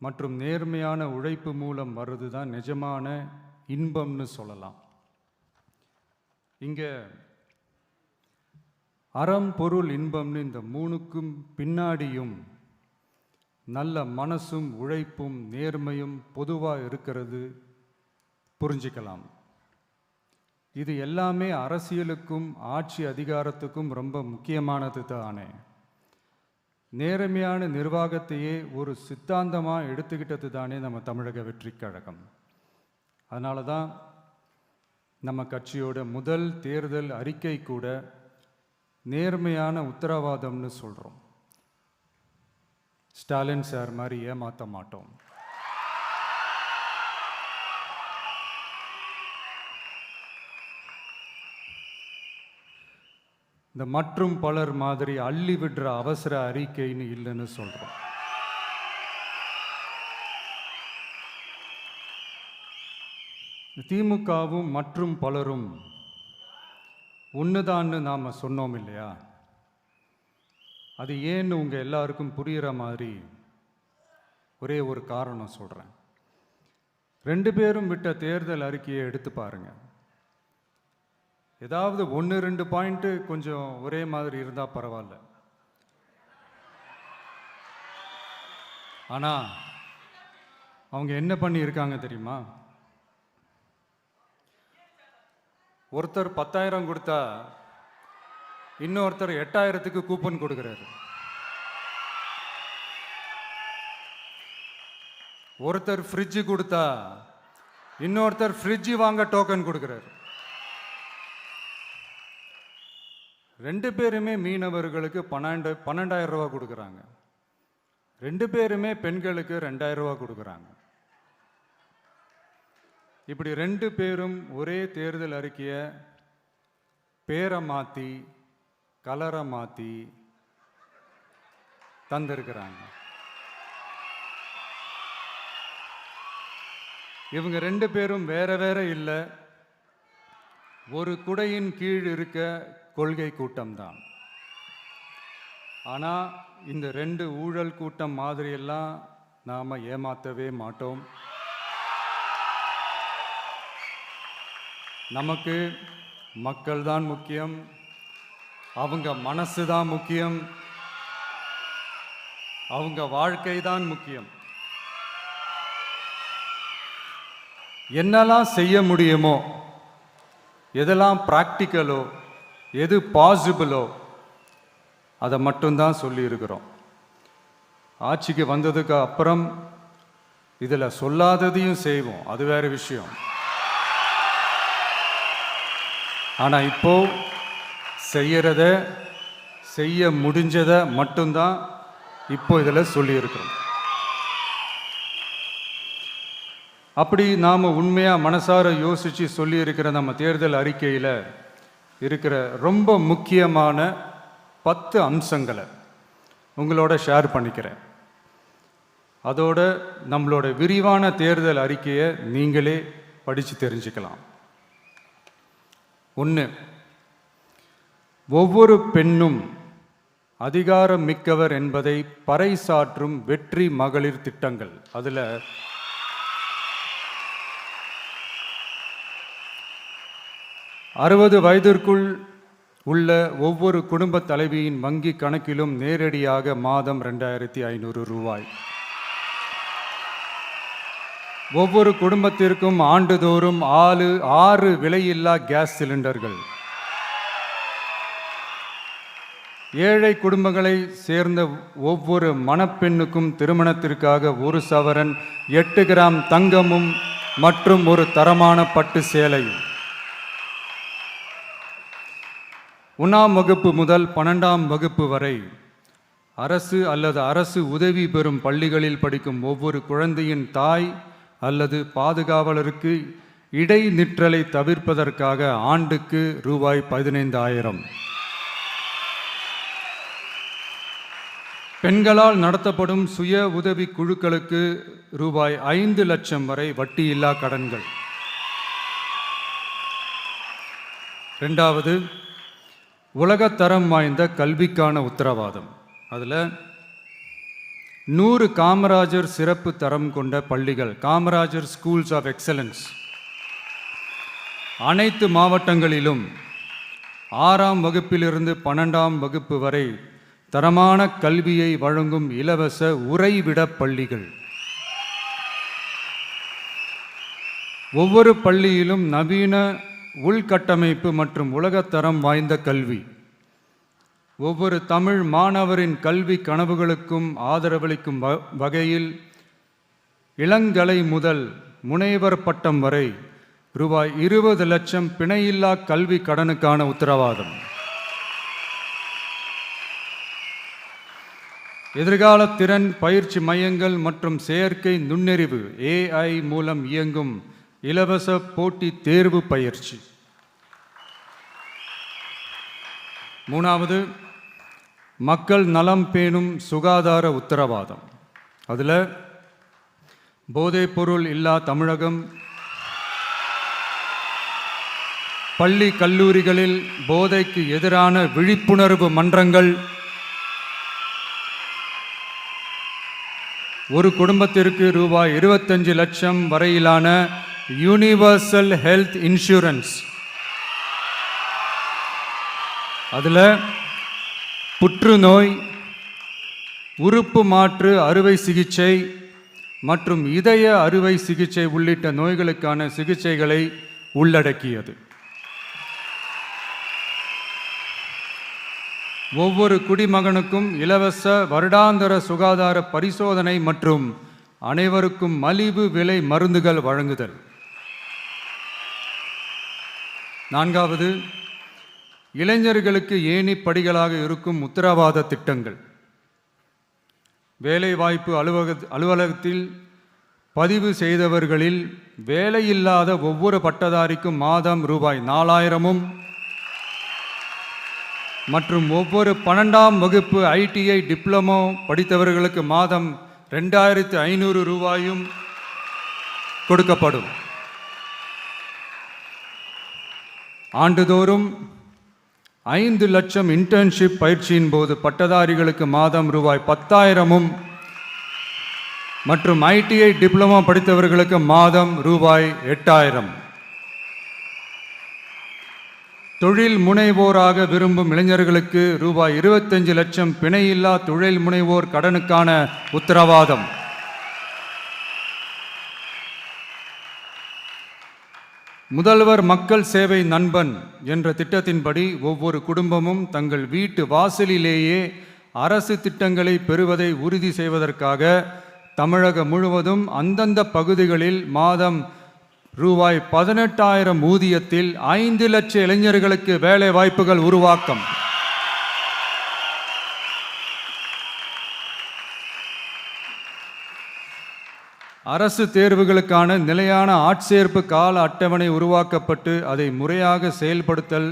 மற்றும் நேர்மையான உழைப்பு மூலம் வர்றது தான் நிஜமான இன்பம்னு சொல்லலாம். இங்கே அறம் பொருள் இன்பம்னு இந்த மூணுக்கும் பின்னாடியும் நல்ல மனசும் உழைப்பும் நேர்மையும் பொதுவாக இருக்கிறது புரிஞ்சிக்கலாம். இது எல்லாமே அரசியலுக்கும் ஆட்சி அதிகாரத்துக்கும் ரொம்ப முக்கியமானது தானே. நேர்மையான நிர்வாகத்தையே ஒரு சித்தாந்தமாக எடுத்துக்கிட்டது தானே நம்ம தமிழக வெற்றி கழகம். அதனால தான் நம்ம கட்சியோட முதல் தேர்தல் அறிக்கை கூட நேர்மையான உத்தரவாதம்னு சொல்கிறோம். ஸ்டாலின் சார் மாதிரி ஏமாற்ற மாட்டோம். இந்த மற்றும் பலர் மாதிரி அள்ளி விடுற அவசர அறிக்கைன்னு இல்லைன்னு சொல்கிறோம். திமுகவும் மற்றும் பலரும் ஒன்றுதான்னு நாம் சொன்னோம் இல்லையா? அது ஏன்னு உங்கள் எல்லாருக்கும் புரிகிற மாதிரி ஒரே ஒரு காரணம் சொல்கிறேன். 2 பேரும் விட்ட தேர்தல் அறிக்கையை எடுத்து பாருங்க. ஏதாவது 1-2 பாயிண்ட்டு கொஞ்சம் ஒரே மாதிரி இருந்தால் பரவாயில்ல. ஆனால் அவங்க என்ன பண்ணியிருக்காங்க தெரியுமா? ஒருத்தர் 10,000 கொடுத்தா இன்னொருத்தர் 8,000க்கு கூப்பன் கொடுக்குறாரு. ஒருத்தர் ஃப்ரிட்ஜு கொடுத்தா இன்னொருத்தர் ஃப்ரிட்ஜு வாங்க டோக்கன் கொடுக்குறாரு. 2 பேருமே மீனவர்களுக்கு 12,000 ரூபா கொடுக்குறாங்க. 2 பேருமே பெண்களுக்கு 2,000 ரூபா கொடுக்குறாங்க. இப்படி 2 பேரும் ஒரே தேர்தல் அறிக்கையை பேரை மாற்றி கலரை மாற்றி தந்திருக்கிறாங்க. இவங்க 2 பேரும் வேற வேற இல்லை, ஒரு குடையின் கீழ் இருக்க கொள்கை கூட்டம்தான். ஆனால் இந்த 2 ஊழல் கூட்டம் மாதிரியெல்லாம் நாம் ஏமாற்றவே மாட்டோம். நமக்கு மக்கள் தான் முக்கியம், அவங்க மனசு தான் முக்கியம், அவங்க வாழ்க்கை தான் முக்கியம். என்னெல்லாம் செய்ய முடியுமோ, எதெல்லாம் ப்ராக்டிக்கலோ, எது பாசிபிளோ அதை மட்டும்தான் சொல்லியிருக்கிறோம். ஆட்சிக்கு வந்ததுக்கு அப்புறம் இதில் சொல்லாததையும் செய்வோம், அது வேற விஷயம். ஆனால் இப்போ செய்யறத, செய்ய முடிஞ்சதை மட்டும்தான் இப்போ இதில் சொல்லியிருக்கிறோம். அப்படி நாம் உண்மையாக மனசார யோசித்து சொல்லியிருக்கிற நம்ம தேர்தல் அறிக்கையில் இருக்கிற ரொம்ப முக்கியமான 10 அம்சங்களை உங்களோட ஷேர் பண்ணிக்கிறேன். அதோட நம்மளோட விரிவான தேர்தல் அறிக்கையை நீங்களே படித்து தெரிஞ்சுக்கலாம். 1. ஒவ்வொரு பெண்ணும் அதிகாரம் மிக்கவர் என்பதை பறைசாற்றும் வெற்றி மகளிர் திட்டங்கள். அதில் 60 வயதிற்குள் உள்ள ஒவ்வொரு குடும்ப தலைவியின் வங்கி கணக்கிலும் நேரடியாக மாதம் 2500 ரூபாய். ஒவ்வொரு குடும்பத்திற்கும் ஆண்டுதோறும் 6 விலையில்லா கேஸ் சிலிண்டர்கள். ஏழை குடும்பங்களை சேர்ந்த ஒவ்வொரு மணப்பெண்ணுக்கும் திருமணத்திற்காக 1 சவரன் 8 கிராம் தங்கமும் மற்றும் ஒரு தரமான பட்டு சேலையும். 1ஆம் வகுப்பு முதல் 12ஆம் வகுப்பு வரை அரசு அல்லது அரசு உதவி பெறும் பள்ளிகளில் படிக்கும் ஒவ்வொரு குழந்தையின் தாய் அல்லது பாதுகாவலருக்கு இடைநிற்றலை தவிர்ப்பதற்காக ஆண்டுக்கு ரூபாய் 15,000. பெண்களால் நடத்தப்படும் சுய உதவி குழுக்களுக்கு ரூபாய் 5 லட்சம் வரை வட்டியில்லா கடன்கள். 2வது, உலகத்தரம் வாய்ந்த கல்விக்கான உத்தரவாதம். அதில் 100 காமராஜர் சிறப்பு தரம் கொண்ட பள்ளிகள், காமராஜர் ஸ்கூல்ஸ் ஆஃப் எக்ஸலன்ஸ், அனைத்து மாவட்டங்களிலும் 6ஆம் வகுப்பிலிருந்து 12ஆம் வகுப்பு வரை தரமான கல்வியை வழங்கும் இலவச உறைவிட பள்ளிகள். ஒவ்வொரு பள்ளியிலும் நவீன உள்கட்டமைப்பு மற்றும் உலகத்தரம் வாய்ந்த கல்வி. ஒவ்வொரு தமிழ் மாணவரின் கல்வி கனவுகளுக்கும் ஆதரவளிக்கும் வகையில் இளங்கலை முதல் முனைவர் பட்டம் வரை ரூபாய் 20 லட்சம் பிணையில்லா கல்வி கடனுக்கான உத்தரவாதம். எதிர்கால திறன் பயிற்சி மையங்கள் மற்றும் செயற்கை நுண்ணறிவு AI மூலம் இயங்கும் இலவச போட்டி தேர்வு பயிற்சி. 3வது, மக்கள் நலம் பேணும் சுகாதார உத்தரவாதம். அதில் போதைப்பொருள் இல்லா தமிழகம், பள்ளி கல்லூரிகளில் போதைக்கு எதிரான விழிப்புணர்வு மன்றங்கள், ஒரு குடும்பத்திற்கு ரூபாய் 25 லட்சம் வரையிலான யூனிவர்சல் ஹெல்த் இன்சூரன்ஸ். அதில் புற்றுநோய், உறுப்பு மாற்று அறுவை சிகிச்சை மற்றும் இதய அறுவை சிகிச்சை உள்ளிட்ட நோய்களுக்கான சிகிச்சைகளை உள்ளடக்கியது. ஒவ்வொரு குடிமகனுக்கும் இலவச வருடாந்திர சுகாதார பரிசோதனை மற்றும் அனைவருக்கும் மலிவு விலை மருந்துகள் வழங்குதல். 4வது, இளைஞர்களுக்கு ஏணி படிகளாக இருக்கும் உத்தரவாத திட்டங்கள். வேலைவாய்ப்பு அலுவலகத்தில் பதிவு செய்தவர்களில் வேலையில்லாத ஒவ்வொரு பட்டதாரிக்கும் மாதம் ரூபாய் 4,000 மற்றும் ஒவ்வொரு 12ஆம் வகுப்பு ITI டிப்ளமோ படித்தவர்களுக்கு மாதம் 2,500 ரூபாயும் கொடுக்கப்படும். ஆண்டுதோறும் 5 லட்சம் இன்டர்ன்ஷிப் பயிற்சியின் போது பட்டதாரிகளுக்கு மாதம் ரூபாய் 10,000 மற்றும் ITI டிப்ளமோ படித்தவர்களுக்கு மாதம் ரூபாய் 8,000. தொழில் முனைவோராக விரும்பும் இளைஞர்களுக்கு ரூபாய் 25 லட்சம் பிணையில்லா தொழில் முனைவோர் கடனுக்கான உத்தரவாதம். முதல்வர் மக்கள் சேவை நண்பன் என்ற திட்டத்தின்படி ஒவ்வொரு குடும்பமும் தங்கள் வீட்டு வாசலிலேயே அரசு திட்டங்களை பெறுவதை உறுதி செய்வதற்காக தமிழகம் முழுவதும் அந்தந்த பகுதிகளில் மாதம் ரூபாய் 18,000 ஊதியத்தில் 5 லட்சம் இளைஞர்களுக்கு வேலை வாய்ப்புகள் உருவாக்கம். அரசு தேர்வுகளுக்கான நிலையான ஆட்சேர்ப்பு கால அட்டவணை உருவாக்கப்பட்டு அதை முறையாக செயல்படுத்தல்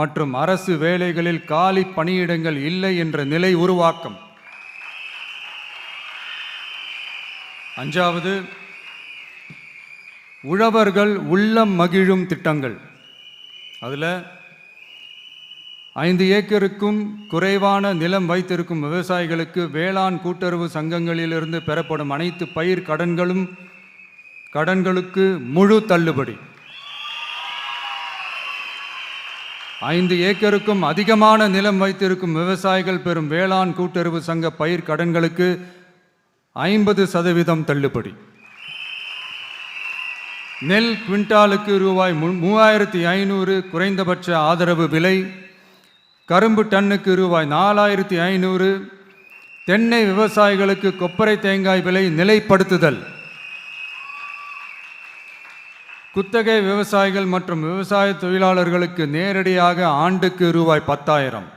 மற்றும் அரசு வேலைகளில் காலி பணியிடங்கள் இல்லை என்ற நிலை உருவாக்கம். அஞ்சாவது, உழவர்கள் உள்ளம் மகிழும் திட்டங்கள். அதில் 5 ஏக்கருக்கும் குறைவான நிலம் வைத்திருக்கும் விவசாயிகளுக்கு வேளாண் கூட்டுறவு சங்கங்களிலிருந்து பெறப்படும் அனைத்து பயிர் கடன்களுக்கு முழு தள்ளுபடி. 5 ஏக்கருக்கும் அதிகமான நிலம் வைத்திருக்கும் விவசாயிகள் பெறும் வேளாண் கூட்டுறவு சங்க பயிர் கடன்களுக்கு 50% தள்ளுபடி. நெல் குவிண்டாலுக்கு ரூபாய் 3500 குறைந்தபட்ச ஆதரவு விலை. கரும்பு டன்னுக்கு ரூபாய் 4500. தென்னை விவசாயிகளுக்கு கொப்பரை தேங்காய் விலை நிலைப்படுத்துதல். குத்தகை விவசாயிகள் மற்றும் விவசாய தொழிலாளர்களுக்கு நேரடியாக ஆண்டுக்கு ரூபாய் 10,000.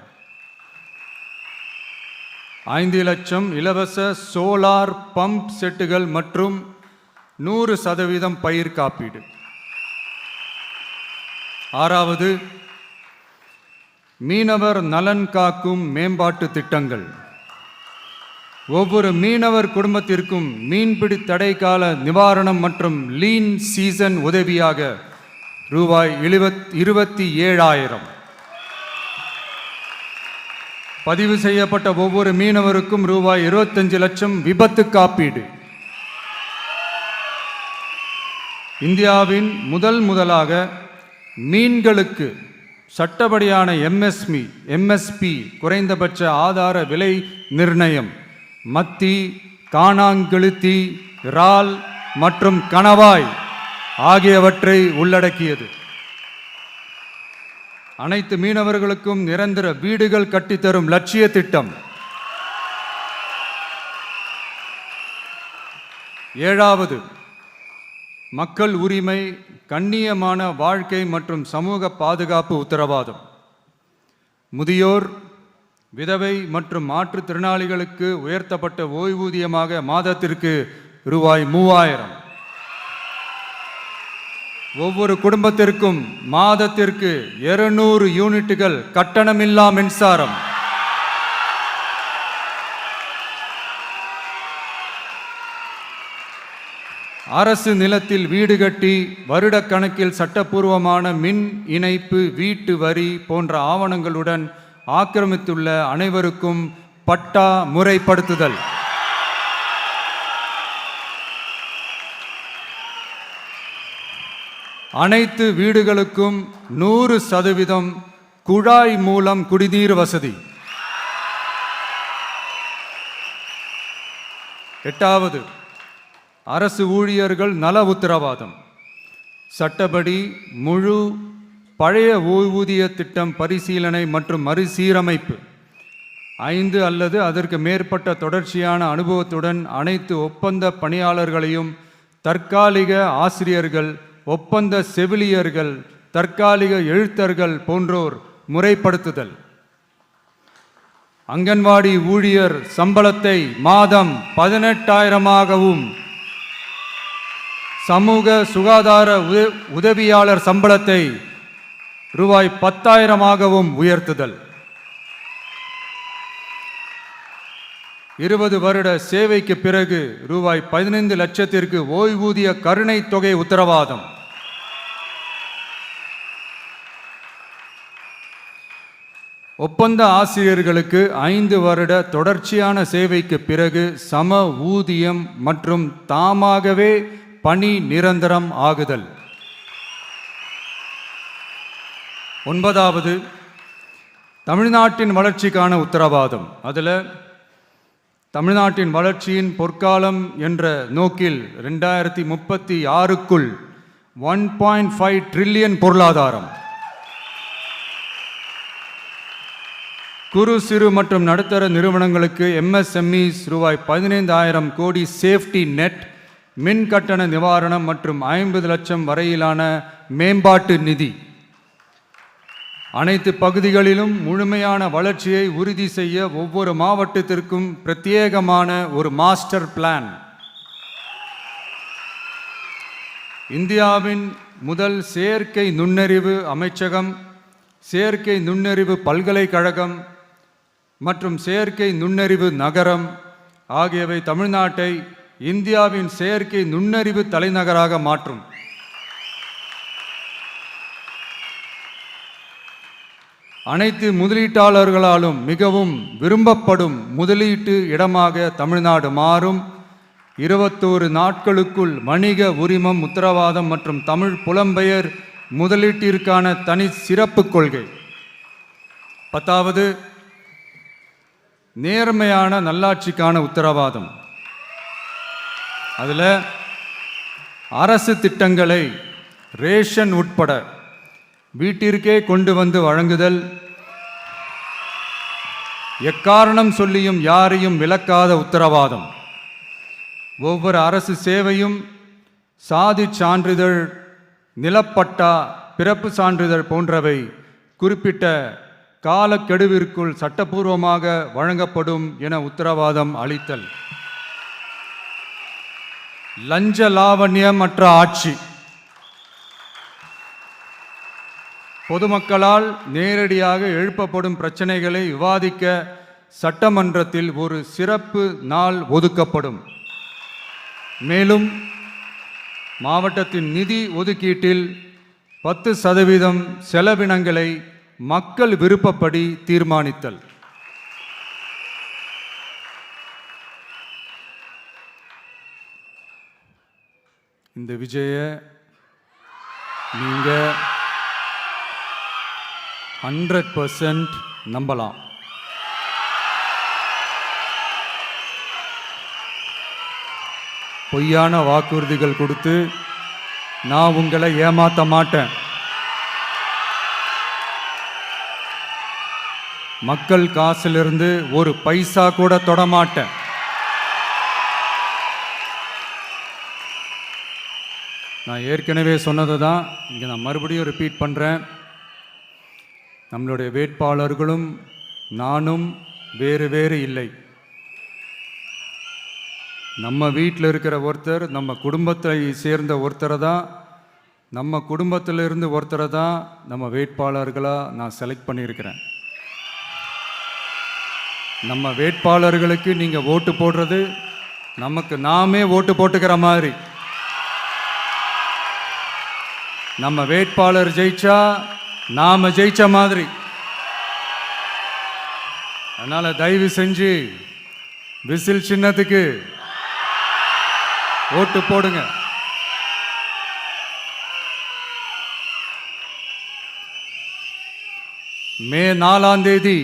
5 லட்சம் இலவச சோலார் பம்ப் செட்டுகள் மற்றும் 100% பயிர் காப்பீடு. ஆறாவது, மீனவர் நலன் காக்கும் மேம்பாட்டு திட்டங்கள். ஒவ்வொரு மீனவர் குடும்பத்திற்கும் மீன்பிடி தடை கால நிவாரணம் மற்றும் லீன் சீசன் உதவியாக ரூபாய் 27,000. பதிவு செய்யப்பட்ட ஒவ்வொரு மீனவருக்கும் ரூபாய் 25 லட்சம் விபத்து காப்பீடு. இந்தியாவின் முதலாக மீன்களுக்கு சட்டப்படியான எம்எஸ்பி குறைந்தபட்ச ஆதார விலை நிர்ணயம் மத்தி, காணாங்கெளுத்தி, இறால் மற்றும் கணவாய் ஆகியவற்றை உள்ளடக்கியது. அனைத்து மீனவர்களுக்கும் நிரந்தர வீடுகள் கட்டித்தரும் லட்சிய திட்டம். ஏழாவது, மக்கள் உரிமை, கண்ணியமான வாழ்க்கை மற்றும் சமூக பாதுகாப்பு உத்தரவாதம். முதியோர், விதவை மற்றும் மாற்றுத்திறனாளிகளுக்கு உயர்த்தப்பட்ட ஓய்வூதியமாக மாதத்திற்கு ரூபாய் 3000. ஒவ்வொரு குடும்பத்திற்கும் மாதத்திற்கு 200 யூனிட்டுகள் கட்டணமில்லா மின்சாரம். அரசு நிலத்தில் வீடு கட்டி வருடக்கணக்கில் சட்டப்பூர்வமான மின் இணைப்பு, வீட்டு வரி போன்ற ஆவணங்களுடன் ஆக்கிரமித்துள்ள அனைவருக்கும் பட்டா முறைப்படுத்துதல். அனைத்து வீடுகளுக்கும் 100% குழாய் மூலம் குடிநீர் வசதி. எட்டாவது, அரசு ஊழியர்கள் நல உத்தரவாதம். சட்டப்படி முழு பழைய ஓய்வூதிய திட்டம் பரிசீலனை மற்றும் மறுசீரமைப்பு. 5 அல்லது அதற்கு மேற்பட்ட தொடர்ச்சியான அனுபவத்துடன் அனைத்து ஒப்பந்த பணியாளர்களையும் தற்காலிக ஆசிரியர்கள், ஒப்பந்த செவிலியர்கள், தற்காலிக எழுத்தர்கள் போன்றோர் முறைப்படுத்துதல். அங்கன்வாடி ஊழியர் சம்பளத்தை மாதம் 18,000ஆகவும், சமூக சுகாதார உதவியாளர் சம்பளத்தை ரூபாய் 10,000ஆகவும் உயர்த்துதல். 20 வருட சேவைக்கு பிறகு ரூபாய் 15 லட்சத்திற்கு ஓய்வூதிய கருணை தொகை உத்தரவாதம். ஒப்பந்த ஆசிரியர்களுக்கு 5 வருட தொடர்ச்சியான சேவைக்கு பிறகு சம ஊதியம் மற்றும் தாமாகவே பணி நிரந்தரம் ஆகுதல். 9வது, தமிழ்நாட்டின் வளர்ச்சிக்கான உத்தரவாதம். அதில் தமிழ்நாட்டின் வளர்ச்சியின் பொற்காலம் என்ற நோக்கில் 2036க்குள் 1.5 ட்ரில்லியன் பொருளாதாரம். குறு, சிறு மற்றும் நடுத்தர நிறுவனங்களுக்கு எம்எஸ்எம்இஸ் ரூபாய் 15,000 கோடி சேஃப்டி நெட், மின் கட்டண நிவாரணம் மற்றும் 50 லட்சம் வரையிலான மேம்பாட்டு நிதி. அனைத்து பகுதிகளிலும் முழுமையான வளர்ச்சியை உறுதி செய்ய ஒவ்வொரு மாவட்டத்திற்கும் பிரத்யேகமான ஒரு மாஸ்டர் பிளான். இந்தியாவின் முதல் செயற்கை நுண்ணறிவு அமைச்சகம், செயற்கை நுண்ணறிவு பல்கலைக்கழகம் மற்றும் செயற்கை நுண்ணறிவு நகரம் ஆகியவை தமிழ்நாட்டை இந்தியாவின் செயற்கை நுண்ணறிவு தலைநகராக மாற்றும். அனைத்து முதலீட்டாளர்களாலும் மிகவும் விரும்பப்படும் முதலீட்டு இடமாக தமிழ்நாடு மாறும். 21 நாட்களுக்குள் வணிக உரிமம் உத்தரவாதம் மற்றும் தமிழ் புலம்பெயர் முதலீட்டிற்கான தனி சிறப்பு கொள்கை. 10வது, நேர்மையான நல்லாட்சிக்கான உத்தரவாதம். அதில் அரசு திட்டங்களை ரேஷன் உட்பட வீட்டிற்கே கொண்டு வந்து வழங்குதல், எக்காரணம் சொல்லியும் யாரையும் விலக்காத உத்தரவாதம். ஒவ்வொரு அரசு சேவையும் சாதி சான்றிதழ், நிலப்பட்டா, பிறப்பு சான்றிதழ் போன்றவை குறிப்பிட்ட காலக்கெடுவிற்குள் சட்டபூர்வமாக வழங்கப்படும் என உத்தரவாதம் அளித்தல். லஞ்ச லாவண்யமற்ற ஆட்சி. பொதுமக்களால் நேரடியாக எழுப்பப்படும் பிரச்சனைகளை விவாதிக்க சட்டமன்றத்தில் ஒரு சிறப்பு நாள் ஒதுக்கப்படும். மேலும் மாவட்டத்தின் நிதி ஒதுக்கீட்டில் 10% செலவினங்களை மக்கள் விருப்பப்படி தீர்மானித்தல். இந்த விஜய நீங்க 100% நம்பலாம். பொய்யான வாக்குறுதிகள் கொடுத்து நான் உங்களை ஏமாற்ற மாட்டேன். மக்கள் காசிலிருந்து ஒரு பைசா கூட தொடமாட்டேன். நான் ஏற்கனவே சொன்னது தான் இங்கே நான் மறுபடியும் ரிப்பீட் பண்ணுறேன். நம்மளுடைய வேட்பாளர்களும் நானும் வேறு வேறு இல்லை. நம்ம வீட்டில் இருக்கிற ஒருத்தர், நம்ம குடும்பத்தை சேர்ந்த ஒருத்தரை தான், நம்ம குடும்பத்திலிருந்து ஒருத்தரை தான் நம்ம வேட்பாளர்களாக நான் செலக்ட் பண்ணியிருக்கிறேன். நம்ம வேட்பாளர்களுக்கு நீங்கள் ஓட்டு போடுறது நமக்கு நாமே ஓட்டு போட்டுக்கிற மாதிரி. நம்ம வேட்பாளர் ஜெயிச்சா நாம ஜெயிச்ச மாதிரி. அதனால தயவு செஞ்சு விசில் சின்னத்துக்கு ஓட்டு போடுங்க. மே 4ஆம் தேதி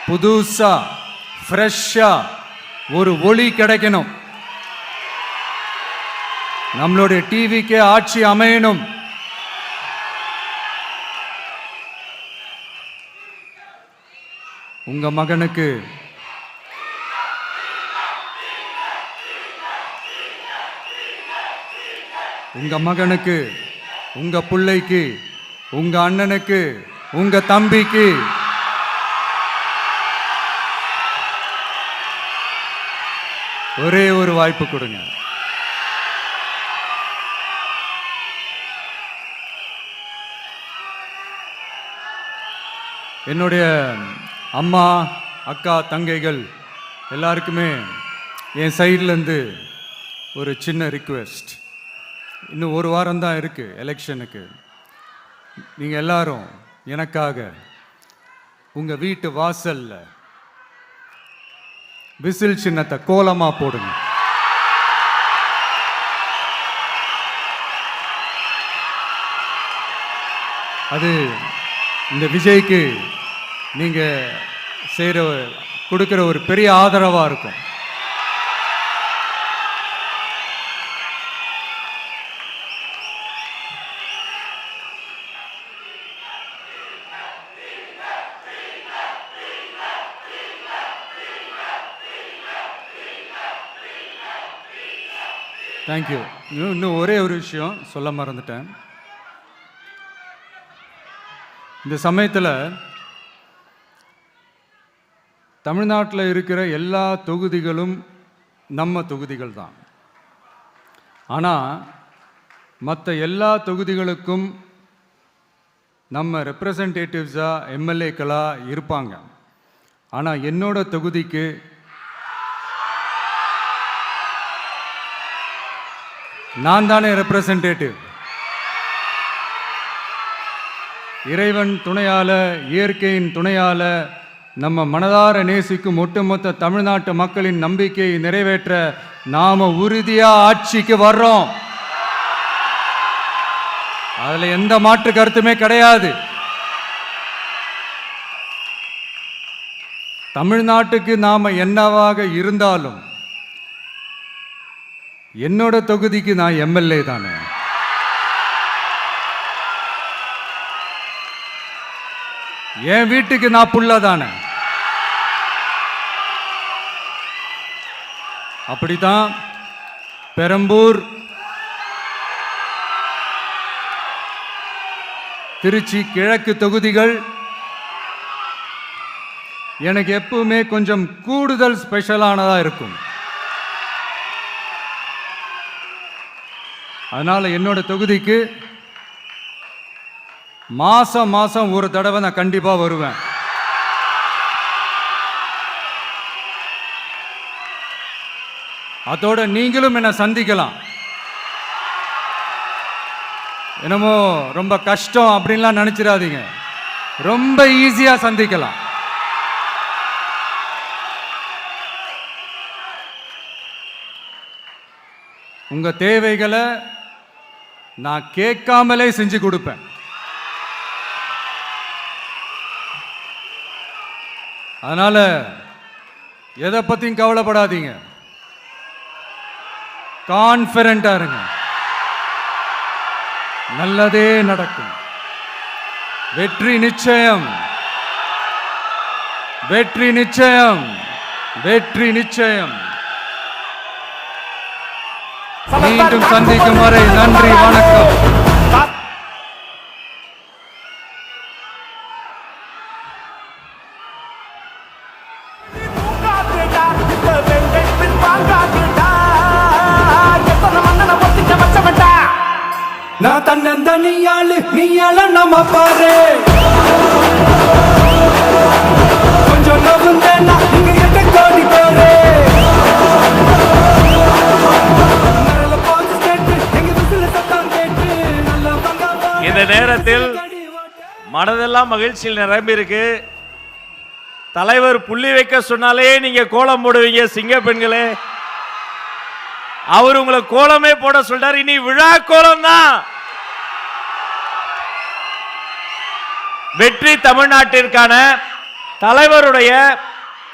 புதுசா ஃப்ரெஷ்ஷா ஒரு ஒளி கிடைக்கணும். நம்மளுடைய டிவிக்கே ஆட்சி அமையணும். உங்க மகனுக்கு உங்க பிள்ளைக்கு, உங்க அண்ணனுக்கு, உங்க தம்பிக்கு ஒரே ஒரு வாய்ப்பு கொடுங்க. என்னுடைய அம்மா, அக்கா, தங்கைகள் எல்லாருக்குமே என் சைட்லேருந்து ஒரு சின்ன ரிக்வெஸ்ட். இன்னும் ஒரு வாரம் தான் இருக்குது எலெக்ஷனுக்கு. நீங்கள் எல்லாரும் எனக்காக உங்கள் வீட்டு வாசலில் விசில் சின்னத்தை கோலமாக போடுங்க. அது இந்த விஜய்க்கு நீங்கள் கொடுக்குற ஒரு பெரிய ஆதரவாக இருக்கும். தேங்க்யூ. இன்னும் ஒரே ஒரு விஷயம் சொல்ல மறந்துட்டேன். இந்த சமயத்தில் தமிழ்நாட்டில் இருக்கிற எல்லா தொகுதிகளும் நம்ம தொகுதிகள் தான். ஆனால் மற்ற எல்லா தொகுதிகளுக்கும் நம்ம ரெப்ரசன்டேட்டிவ்ஸாக எம்எல்ஏக்களாக இருப்பாங்க. ஆனால் என்னோட தொகுதிக்கு நான் தானே ரெப்ரசன்டேட்டிவ். இறைவன் துணையால், இயற்கையின் துணையால், நம்ம மனதார நேசிக்கும் ஒட்டுமொத்த தமிழ்நாட்டு மக்களின் நம்பிக்கையை நிறைவேற்ற நாம உறுதியாக ஆட்சிக்கு வர்றோம். அதில் எந்த மாற்று கருத்துமே கிடையாது. தமிழ்நாட்டுக்கு நாம என்னவாக இருந்தாலும் என்னோட தொகுதிக்கு நான் எம்எல்ஏ தானே. என் வீட்டுக்கு நான் புள்ள தானே. அப்படித்தான் பெரம்பூர், திருச்சி கிழக்கு தொகுதிகள் எனக்கு எப்பவுமே கொஞ்சம் கூடுதல் ஸ்பெஷலானதாக இருக்கும். அதனால் என்னோட தொகுதிக்கு மாதம் மாதம் ஒரு தடவை நான் கண்டிப்பாக வருவேன். அதோட நீங்களும் என்னை சந்திக்கலாம். என்னமோ ரொம்ப கஷ்டம் அப்படின்லாம் நினைச்சிடாதீங்க, ரொம்ப ஈஸியாக சந்திக்கலாம். உங்க தேவைகளை நான் கேட்காமலே செஞ்சு கொடுப்பேன். அதனால எதை பத்தியும் கவலைப்படாதீங்க, கான்ஃபிடென்ட்டா இருங்க. நல்லதே நடக்கும். வெற்றி நிச்சயம், வெற்றி நிச்சயம், வெற்றி நிச்சயம். மீண்டும் சந்திக்கும் வரை நன்றி, வணக்கம். நான் தன்னந்தனியாளு, நீயால நம்ம பாரு. கொஞ்சம் நவுந்தேன்னா இங்க எட்ட கோடி பேரு. இந்த நேரத்தில் மனதெல்லாம் மகிழ்ச்சியில் நிரம்பி இருக்கு. தலைவர் புள்ளி வைக்க சொன்னாலே நீங்க கோலம் போடுவீங்க சிங்க பெண்களே. அவர் உங்களை கோலமே போட சொல்றாரு. இனி விழா கோலம் தான். வெற்றி தமிழ்நாட்டிற்கான தலைவருடைய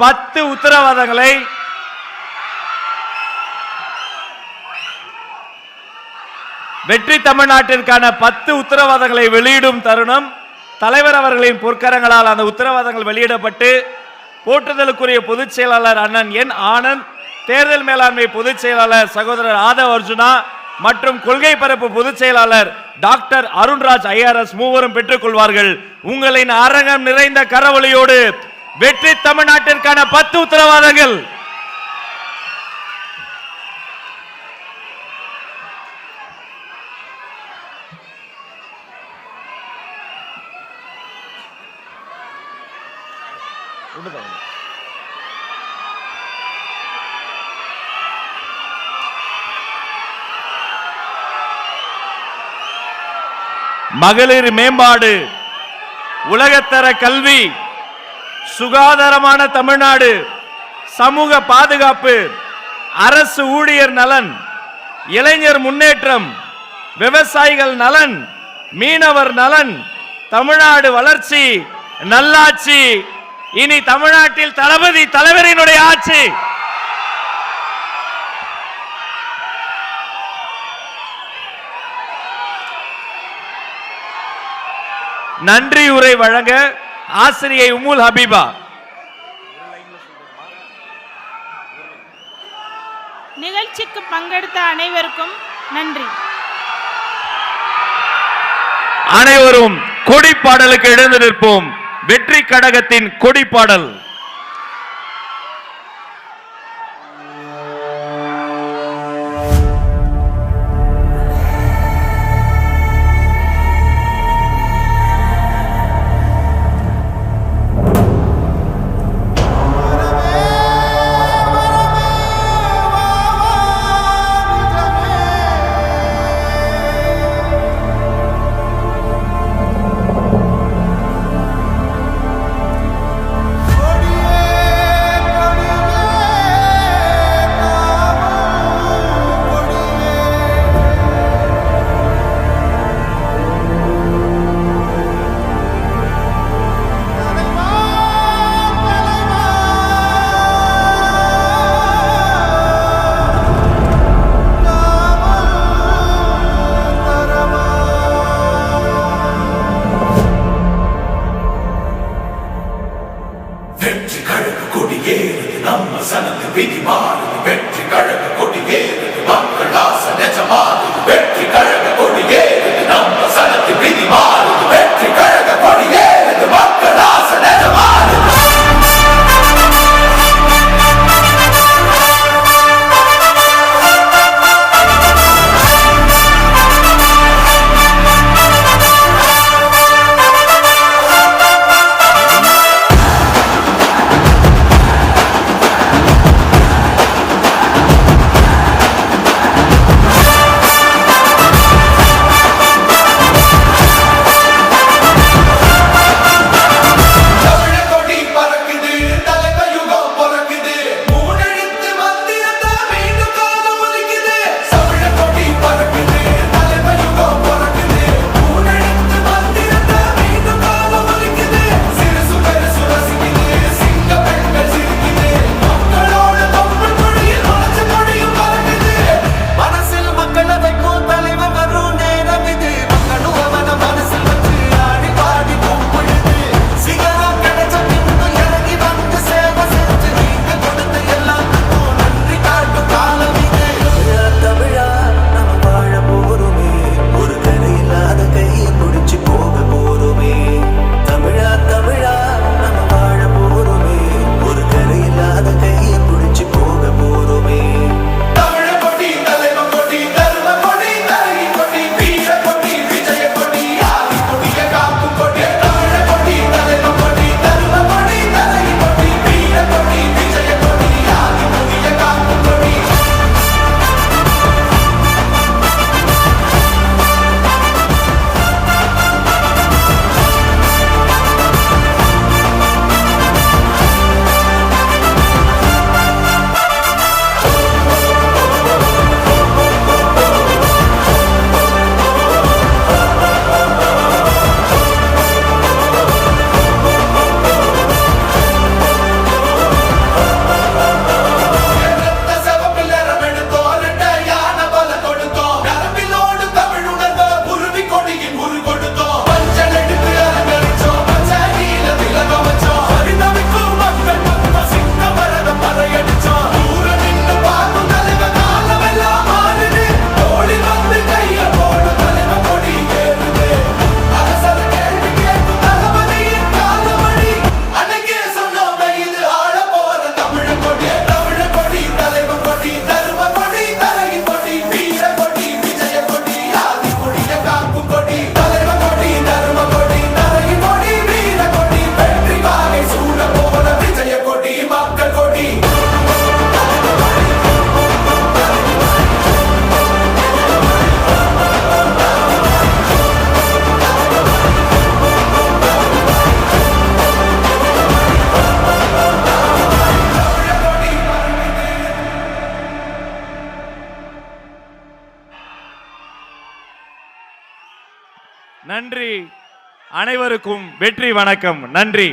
10 உத்தரவாதங்களை வெற்றி தமிழ்நாட்டிற்கான 10 உத்தரவாதங்களை வெளியிடும் தருணம். தலைவர் அவர்களின் பொற்கரங்களால் அந்த உத்தரவாதங்கள் வெளியிடப்பட்டு போற்றுதலுக்குரிய பொதுச் செயலாளர் அண்ணன் என் ஆனந்த், தேர்தல் மேலாண்மை பொதுச் செயலாளர் சகோதரர் ஆதவ் அர்ஜுனா மற்றும் கொள்கை பரப்பு பொதுச் செயலாளர் டாக்டர் அருண்ராஜ் ஐஆர்எஸ் மூவரும் பெற்றுக் கொள்வார்கள். உங்களின் அரங்கம் நிறைந்த கரவொலியோடு வெற்றி தமிழ்நாட்டிற்கான 10 உத்தரவாதங்கள். மகளிர் மேம்பாடு, உலகத்தர கல்வி, சுகாதாரமான தமிழ்நாடு, சமூக பாதுகாப்பு, அரசு ஊழியர் நலன், இளைஞர் முன்னேற்றம், விவசாயிகள் நலன், மீனவர் நலன், தமிழ்நாடு வளர்ச்சி, நல்லாட்சி. இனி தமிழ்நாட்டில் தளபதி தலைவரினுடைய ஆட்சி. நன்றி உரை வழங்க ஆசிரியை உம்முல் ஹபீபா. நிகழ்ச்சிக்கு பங்கெடுத்த அனைவருக்கும் நன்றி. அனைவரும் கொடிப்பாடலுக்கு எழுந்து நிற்போம். வெற்றி கழகத்தின் கொடிப்பாடல். கொடி தலைவர் கொடி தர்ம கொடி தரையின் கொடி வீர கொடி வெற்றி வாகை சூட போல விஜய கொடி மக்கள் கொடி நன்றி. அனைவருக்கும் வெற்றி வணக்கம். நன்றி.